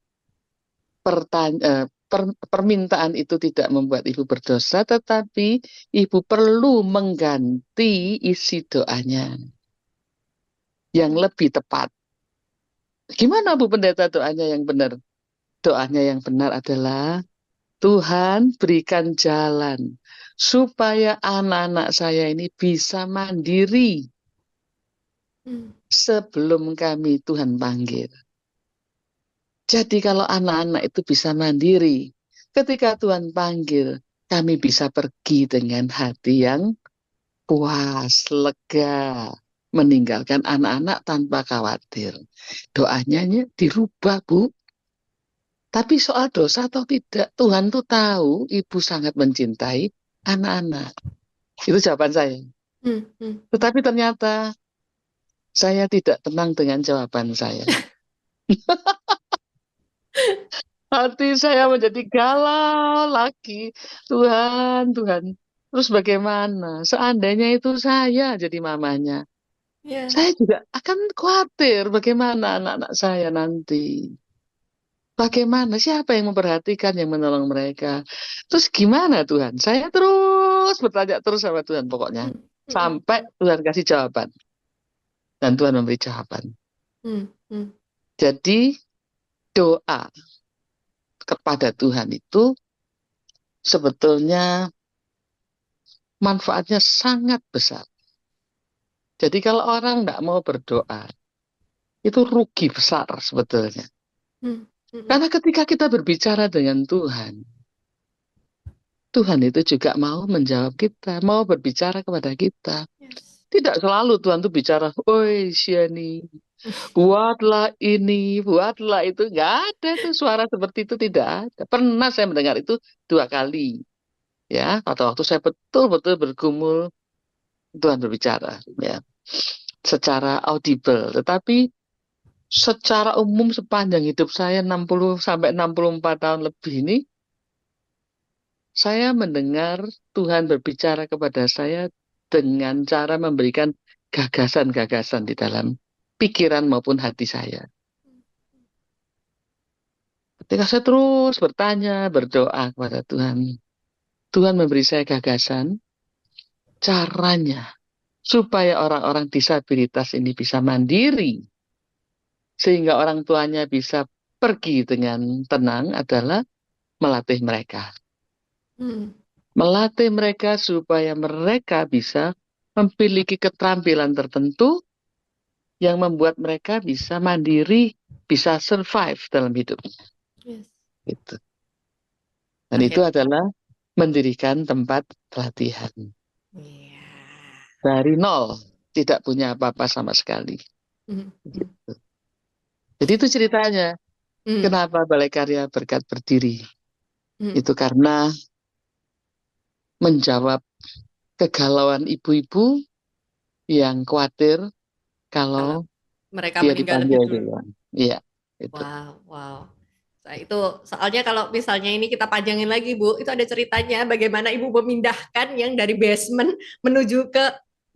permintaan itu tidak membuat ibu berdosa, tetapi ibu perlu mengganti isi doanya yang lebih tepat. Gimana Bu Pendeta doanya yang benar? Doanya yang benar adalah Tuhan berikan jalan supaya anak-anak saya ini bisa mandiri Mm. sebelum kami Tuhan panggil. Jadi kalau anak-anak itu bisa mandiri, ketika Tuhan panggil, kami bisa pergi dengan hati yang puas, lega, meninggalkan anak-anak tanpa khawatir. Doanya dirubah, Bu. Tapi soal dosa atau tidak, Tuhan tuh tahu ibu sangat mencintai anak-anak. Itu jawaban saya. Mm, mm. Tetapi ternyata saya tidak tenang dengan jawaban saya. Hati saya menjadi galau lagi. Tuhan, Tuhan. Terus bagaimana? Seandainya itu saya jadi mamanya, Ya. saya juga akan khawatir bagaimana anak-anak saya nanti. Bagaimana? Siapa yang memperhatikan, yang menolong mereka? Terus gimana Tuhan? Saya terus bertanya terus sama Tuhan pokoknya. Hmm, hmm, Sampai hmm, Tuhan kasih jawaban. Dan Tuhan memberi jawaban. hmm, hmm, Jadi doa kepada Tuhan itu sebetulnya manfaatnya sangat besar. Jadi kalau orang tidak mau berdoa, itu rugi besar sebetulnya. hmm, hmm, hmm. Karena ketika kita berbicara dengan Tuhan, Tuhan itu juga mau menjawab kita, mau berbicara kepada kita. Yes. Tidak selalu Tuhan tuh bicara, oi Siani, buatlah ini, buatlah itu. Nggak ada tuh suara seperti itu, tidak ada. Pernah saya mendengar itu 2 kali. Ya, pada waktu saya betul-betul bergumul, Tuhan berbicara. Ya, secara audible. Tetapi secara umum sepanjang hidup saya 60 sampai 64 tahun lebih ini, saya mendengar Tuhan berbicara kepada saya dengan cara memberikan gagasan-gagasan di dalam pikiran maupun hati saya. Ketika saya terus bertanya, berdoa kepada Tuhan, Tuhan memberi saya gagasan, caranya supaya orang-orang disabilitas ini bisa mandiri, sehingga orang tuanya bisa pergi dengan tenang adalah melatih mereka. Hmm, Melatih mereka supaya mereka bisa memiliki keterampilan tertentu yang membuat mereka bisa mandiri, bisa survive dalam hidup. yes. Gitu. Dan itu Akhirnya. adalah mendirikan tempat pelatihan. Iya. Dari nol, tidak punya apa-apa sama sekali. Hmm, hmm, Gitu. Jadi itu ceritanya. hmm, Kenapa Balai Karya Berkat berdiri? hmm. Itu karena menjawab kegalauan ibu-ibu yang khawatir Kalau kalau mereka dia meninggal lebih dipanggil dulu. duluan. Iya, itu. Wow, wow. Nah, itu soalnya kalau misalnya ini kita panjangin lagi, Bu, itu ada ceritanya bagaimana Ibu memindahkan yang dari basement menuju ke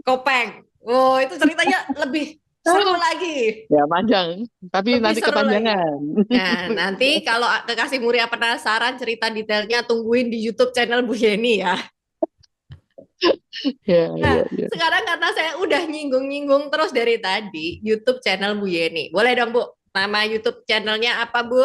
Kopeng. Oh, itu ceritanya lebih seru Ah, lagi. ya panjang, tapi Lebih nanti seru lagi. kepanjangan. Nah, nanti kalau kekasih Muria penasaran cerita detailnya, tungguin di YouTube channel Bu Yeni ya. Ya, Nah, ya, ya. sekarang karena saya udah nyinggung-nyinggung terus dari tadi, YouTube channel Bu Yeni. Boleh dong, Bu? Nama YouTube channelnya apa, Bu?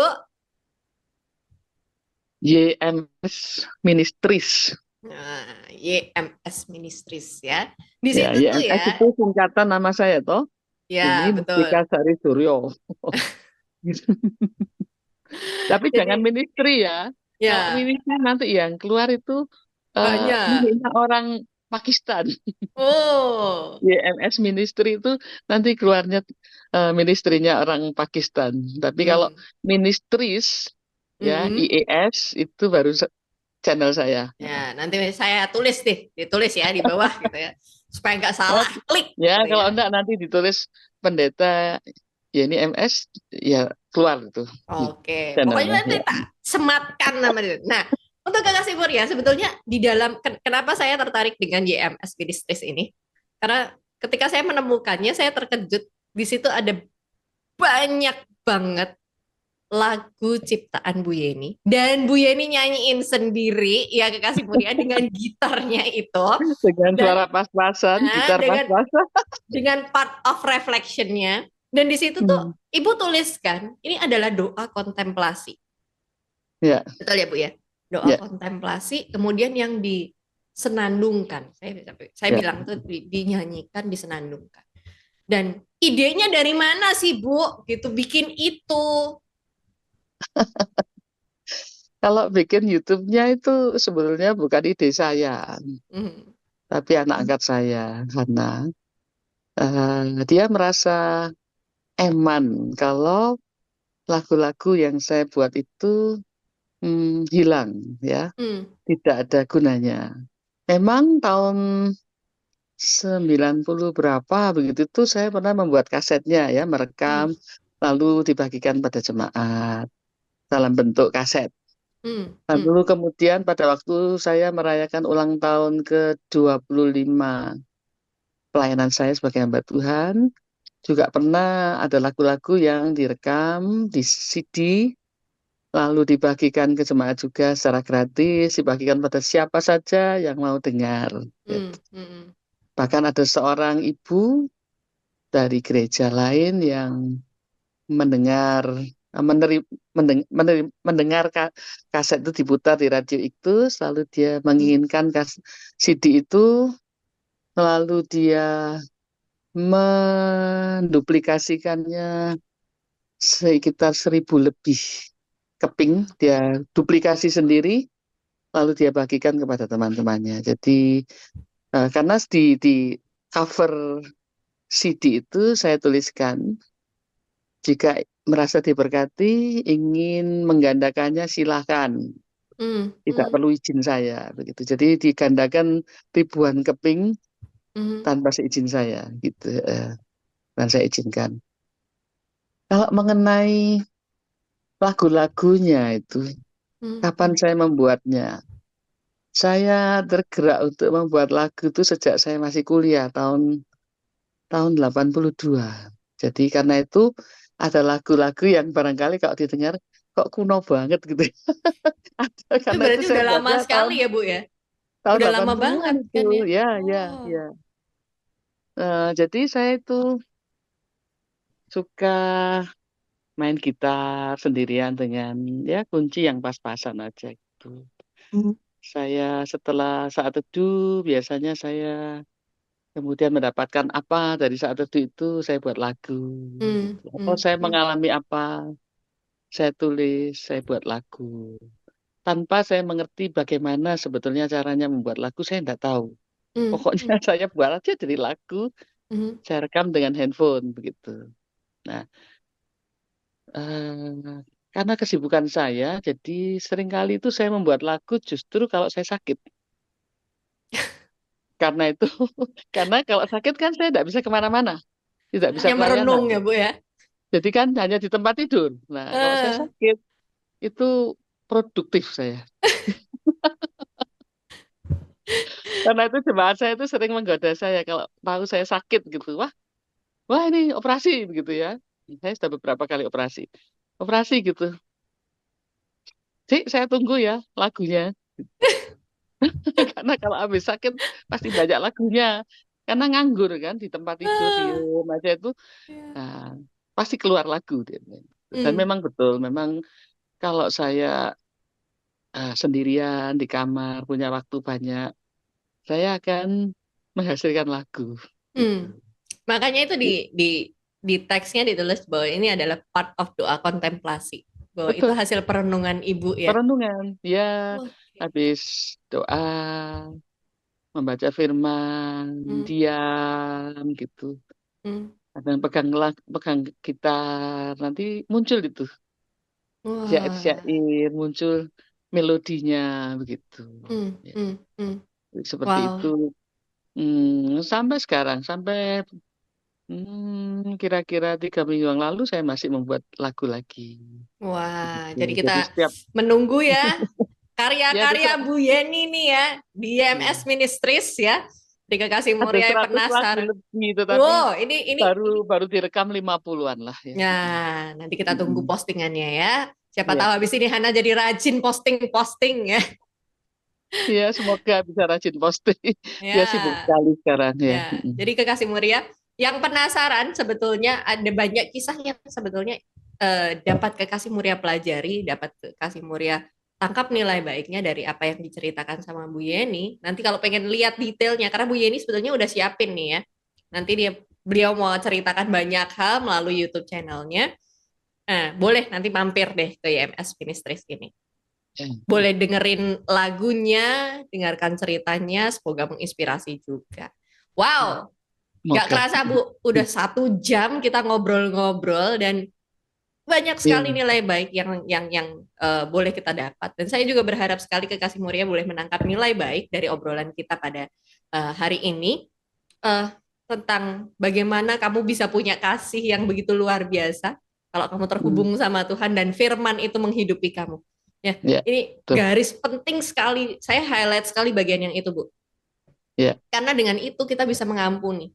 YMS Ministries. Nah, YMS Ministries ya. Di Ya, situ tuh YMS ya, itu singkatan nama saya toh. Ini ya Mustika betul. Sari Suryo. Tapi jangan Jadi ministry ya. Kalau ya ministry nanti yang keluar itu banyak. menghina orang Pakistan. Oh, YMS Ministry itu nanti keluarnya ministrinya orang Pakistan. Tapi kalau hmm. ministries ya Hmm. IES itu baru channel saya. Ya nanti saya tulis deh, ditulis ya di bawah gitu ya, supaya nggak Oh, salah klik ya gitu kalau ya. enggak nanti ditulis pendeta ya ini MS ya keluar itu di Oke, pokoknya channelnya nanti ya. tak sematkan nama itu. Nah, untuk Kakak Sibur ya, sebetulnya di dalam kenapa saya tertarik dengan YMS Ministries ini? Karena ketika saya menemukannya, saya terkejut. Di situ ada banyak banget lagu ciptaan Bu Yeni dan Bu Yeni nyanyiin sendiri ya Kekasih Mulia dengan gitarnya itu Dengan dan suara pas-pasan, gitar dengan pas-pasan. part of reflectionnya dan di situ tuh Hmm, Ibu tuliskan ini adalah doa kontemplasi. ya, Betul ya Bu ya? Doa ya, kontemplasi kemudian yang disenandungkan. Saya ya. bilang tuh dinyanyikan, disenandungkan. Dan idenya dari mana sih Bu? Gitu bikin itu. Kalau bikin YouTube-nya itu sebetulnya bukan ide saya, Hmm. tapi anak angkat saya karena dia merasa eman kalau lagu-lagu yang saya buat itu hilang, ya, Hmm. tidak ada gunanya. Memang tahun 90 berapa begitu tuh saya pernah membuat kasetnya ya, merekam Hmm. lalu dibagikan pada jemaat dalam bentuk kaset. Hmm. Hmm. Lalu kemudian pada waktu saya merayakan ulang tahun ke-25 pelayanan saya sebagai hamba Tuhan, juga pernah ada lagu-lagu yang direkam di CD, lalu dibagikan ke jemaat juga secara gratis, dibagikan pada siapa saja yang mau dengar. Hmm. Gitu. Hmm. Bahkan ada seorang ibu dari gereja lain yang mendengar mendengar kaset itu diputar di radio itu, selalu dia menginginkan CD itu, lalu dia menduplikasikannya sekitar 1.000 lebih keping, Wah. dia duplikasi sendiri, lalu dia bagikan kepada teman-temannya. Jadi karena di cover CD itu saya tuliskan, jika merasa diberkati, ingin menggandakannya silahkan, Hmm. tidak Hmm. perlu izin saya begitu. Jadi digandakan ribuan keping Hmm. tanpa seizin saya gitu, dan saya izinkan. Kalau mengenai lagu-lagunya itu, Hmm. kapan Hmm. saya membuatnya? Saya tergerak untuk membuat lagu itu sejak saya masih kuliah tahun tahun 82. Jadi karena itu ada lagu-lagu yang barangkali kalau didengar kok kuno banget gitu. Ada, karena itu Berarti saya udah lama buatnya tahun sekali ya, Bu ya? tahun Udah lama 80-an banget itu. kan ya? Ya, ya, Oh. ya. Jadi saya itu suka main gitar sendirian dengan ya kunci yang pas-pasan aja gitu. Saya setelah saat teduh biasanya saya kemudian mendapatkan apa dari saat teduh itu saya buat lagu Hmm. gitu. Atau Hmm. saya Hmm. mengalami apa, saya tulis, saya buat lagu. Tanpa saya mengerti bagaimana sebetulnya caranya membuat lagu, saya tidak tahu. Hmm. Pokoknya Hmm. saya buat aja jadi lagu, Hmm. saya rekam dengan handphone begitu. Nah, eh, karena kesibukan saya, jadi seringkali itu saya membuat lagu justru kalau saya sakit. Karena itu, karena kalau sakit kan saya tidak bisa kemana-mana, tidak bisa Hanya pelayanan. merenung ya, Bu ya? Jadi kan hanya di tempat tidur. Nah, kalau saya Eh. sakit, itu produktif saya. Karena itu jemaat saya itu sering menggoda saya kalau tahu saya sakit gitu. Wah, wah ini operasi begitu ya. Saya sudah beberapa kali operasi. Operasi gitu. Cik, saya tunggu ya lagunya. Karena kalau habis sakit pasti banyak lagunya. Karena nganggur kan di tempat tidur, Ah. diem aja itu. Ya. Nah, pasti keluar lagu dia. Dan Hmm. memang betul, memang kalau saya sendirian di kamar, punya waktu banyak, saya akan menghasilkan lagu. Gitu. Hmm. Makanya itu di teksnya ditulis bahwa ini adalah part of doa kontemplasi. Bahwa itu Betul, hasil perenungan Ibu ya. perenungan. Ya, Oke. habis doa, membaca firman, Hmm. diam gitu. Hmm. Kadang pegang gitar, nanti muncul itu Wah. syair-syair, muncul melodinya begitu. Hmm. Ya, Hmm. Hmm. seperti itu. Wow. Sampai sekarang, sampai kira-kira 3 minggu yang lalu saya masih membuat lagu lagi. Wah. Begitu. Jadi kita Jadi setiap menunggu ya ya ada karya-karya Bu Yeni nih ya di YMS ya, Ministries ya. Di Kekasih ada Mulia yang 100 lagu penasaran. lebih, tetapi Wow, ini. baru baru direkam 50-an lah ya. Ya, nanti kita tunggu Mm-mm. postingannya ya. Siapa Ya, tahu habis ini Hana jadi rajin posting-posting ya. ya semoga bisa rajin posting. Dia sibuk Ya, sekali sekarang ya. ya. Jadi Kekasih Mulia yang penasaran sebetulnya ada banyak kisah yang sebetulnya dapat Kekasih Mulia pelajari, dapat Kekasih Mulia tangkap nilai baiknya dari apa yang diceritakan sama Bu Yeni. Nanti kalau pengen lihat detailnya, karena Bu Yeni sebetulnya udah siapin nih ya. Nanti beliau mau ceritakan banyak hal melalui YouTube channelnya. Nah, boleh nanti mampir deh ke YMS Ministries ini. Ya. Boleh dengerin lagunya, dengarkan ceritanya, semoga menginspirasi juga. Wow, gak Semoga. kerasa Bu, udah 1 jam kita ngobrol-ngobrol dan banyak Ya. sekali nilai baik yang boleh kita dapat. Dan saya juga berharap sekali Kekasih Muria boleh menangkap nilai baik dari obrolan kita pada hari ini eh, tentang bagaimana kamu bisa punya kasih yang begitu luar biasa kalau kamu terhubung Hmm. sama Tuhan dan firman itu menghidupi kamu. Ya, Ya, ini betul. garis penting sekali. Saya highlight sekali bagian yang itu, Bu. Ya, Karena dengan itu kita bisa mengampuni,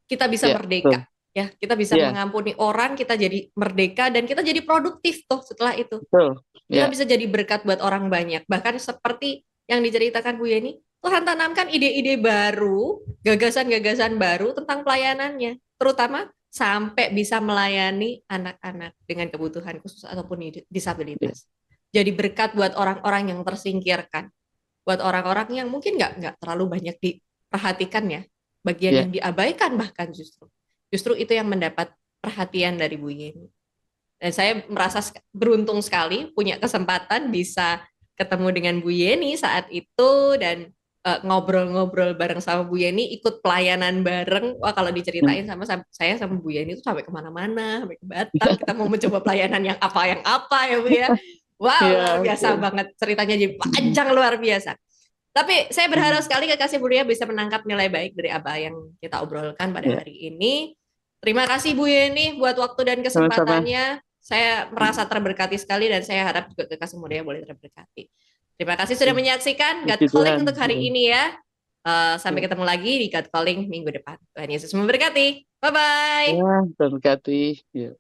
kita bisa ya, merdeka. betul. Ya, kita bisa Ya, mengampuni orang, kita jadi merdeka dan kita jadi produktif tuh setelah itu. betul. Kita Ya, bisa jadi berkat buat orang banyak. Bahkan seperti yang diceritakan Bu Yeni, Tuhan tanamkan ide-ide baru, gagasan-gagasan baru tentang pelayanannya, terutama sampai bisa melayani anak-anak dengan kebutuhan khusus ataupun ya, disabilitas. Jadi berkat buat orang-orang yang tersingkirkan, buat orang-orang yang mungkin nggak terlalu banyak diperhatikan ya, bagian ya. yang diabaikan bahkan justru itu yang mendapat perhatian dari Bu Yeni. Dan saya merasa beruntung sekali punya kesempatan bisa ketemu dengan Bu Yeni saat itu dan ngobrol-ngobrol bareng sama Bu Yeni, ikut pelayanan bareng. Wah, kalau Hmm. diceritain saya sama Bu Yeni itu sampai kemana-mana, sampai ke Batam. Kita mau mencoba pelayanan yang apa ya Bu ya. Wow, luar Ya, biasa oke. banget. Ceritanya jadi Hmm. panjang luar biasa. Tapi saya berharap Hmm. sekali Kekasih Mulia bisa menangkap nilai baik dari apa yang kita obrolkan pada Ya, hari ini. Terima kasih Bu Yeni buat waktu dan sama-sama. kesempatannya. Saya merasa terberkati sekali dan saya harap juga Kekasih Mulia boleh terberkati. Terima kasih sudah menyaksikan God Puji Calling Tuhan. untuk hari Ya, ini ya. Sampai ya. ketemu lagi di God Calling minggu depan. Tuhan Yesus memberkati. Bye-bye. Ya, terima kasih. Ya.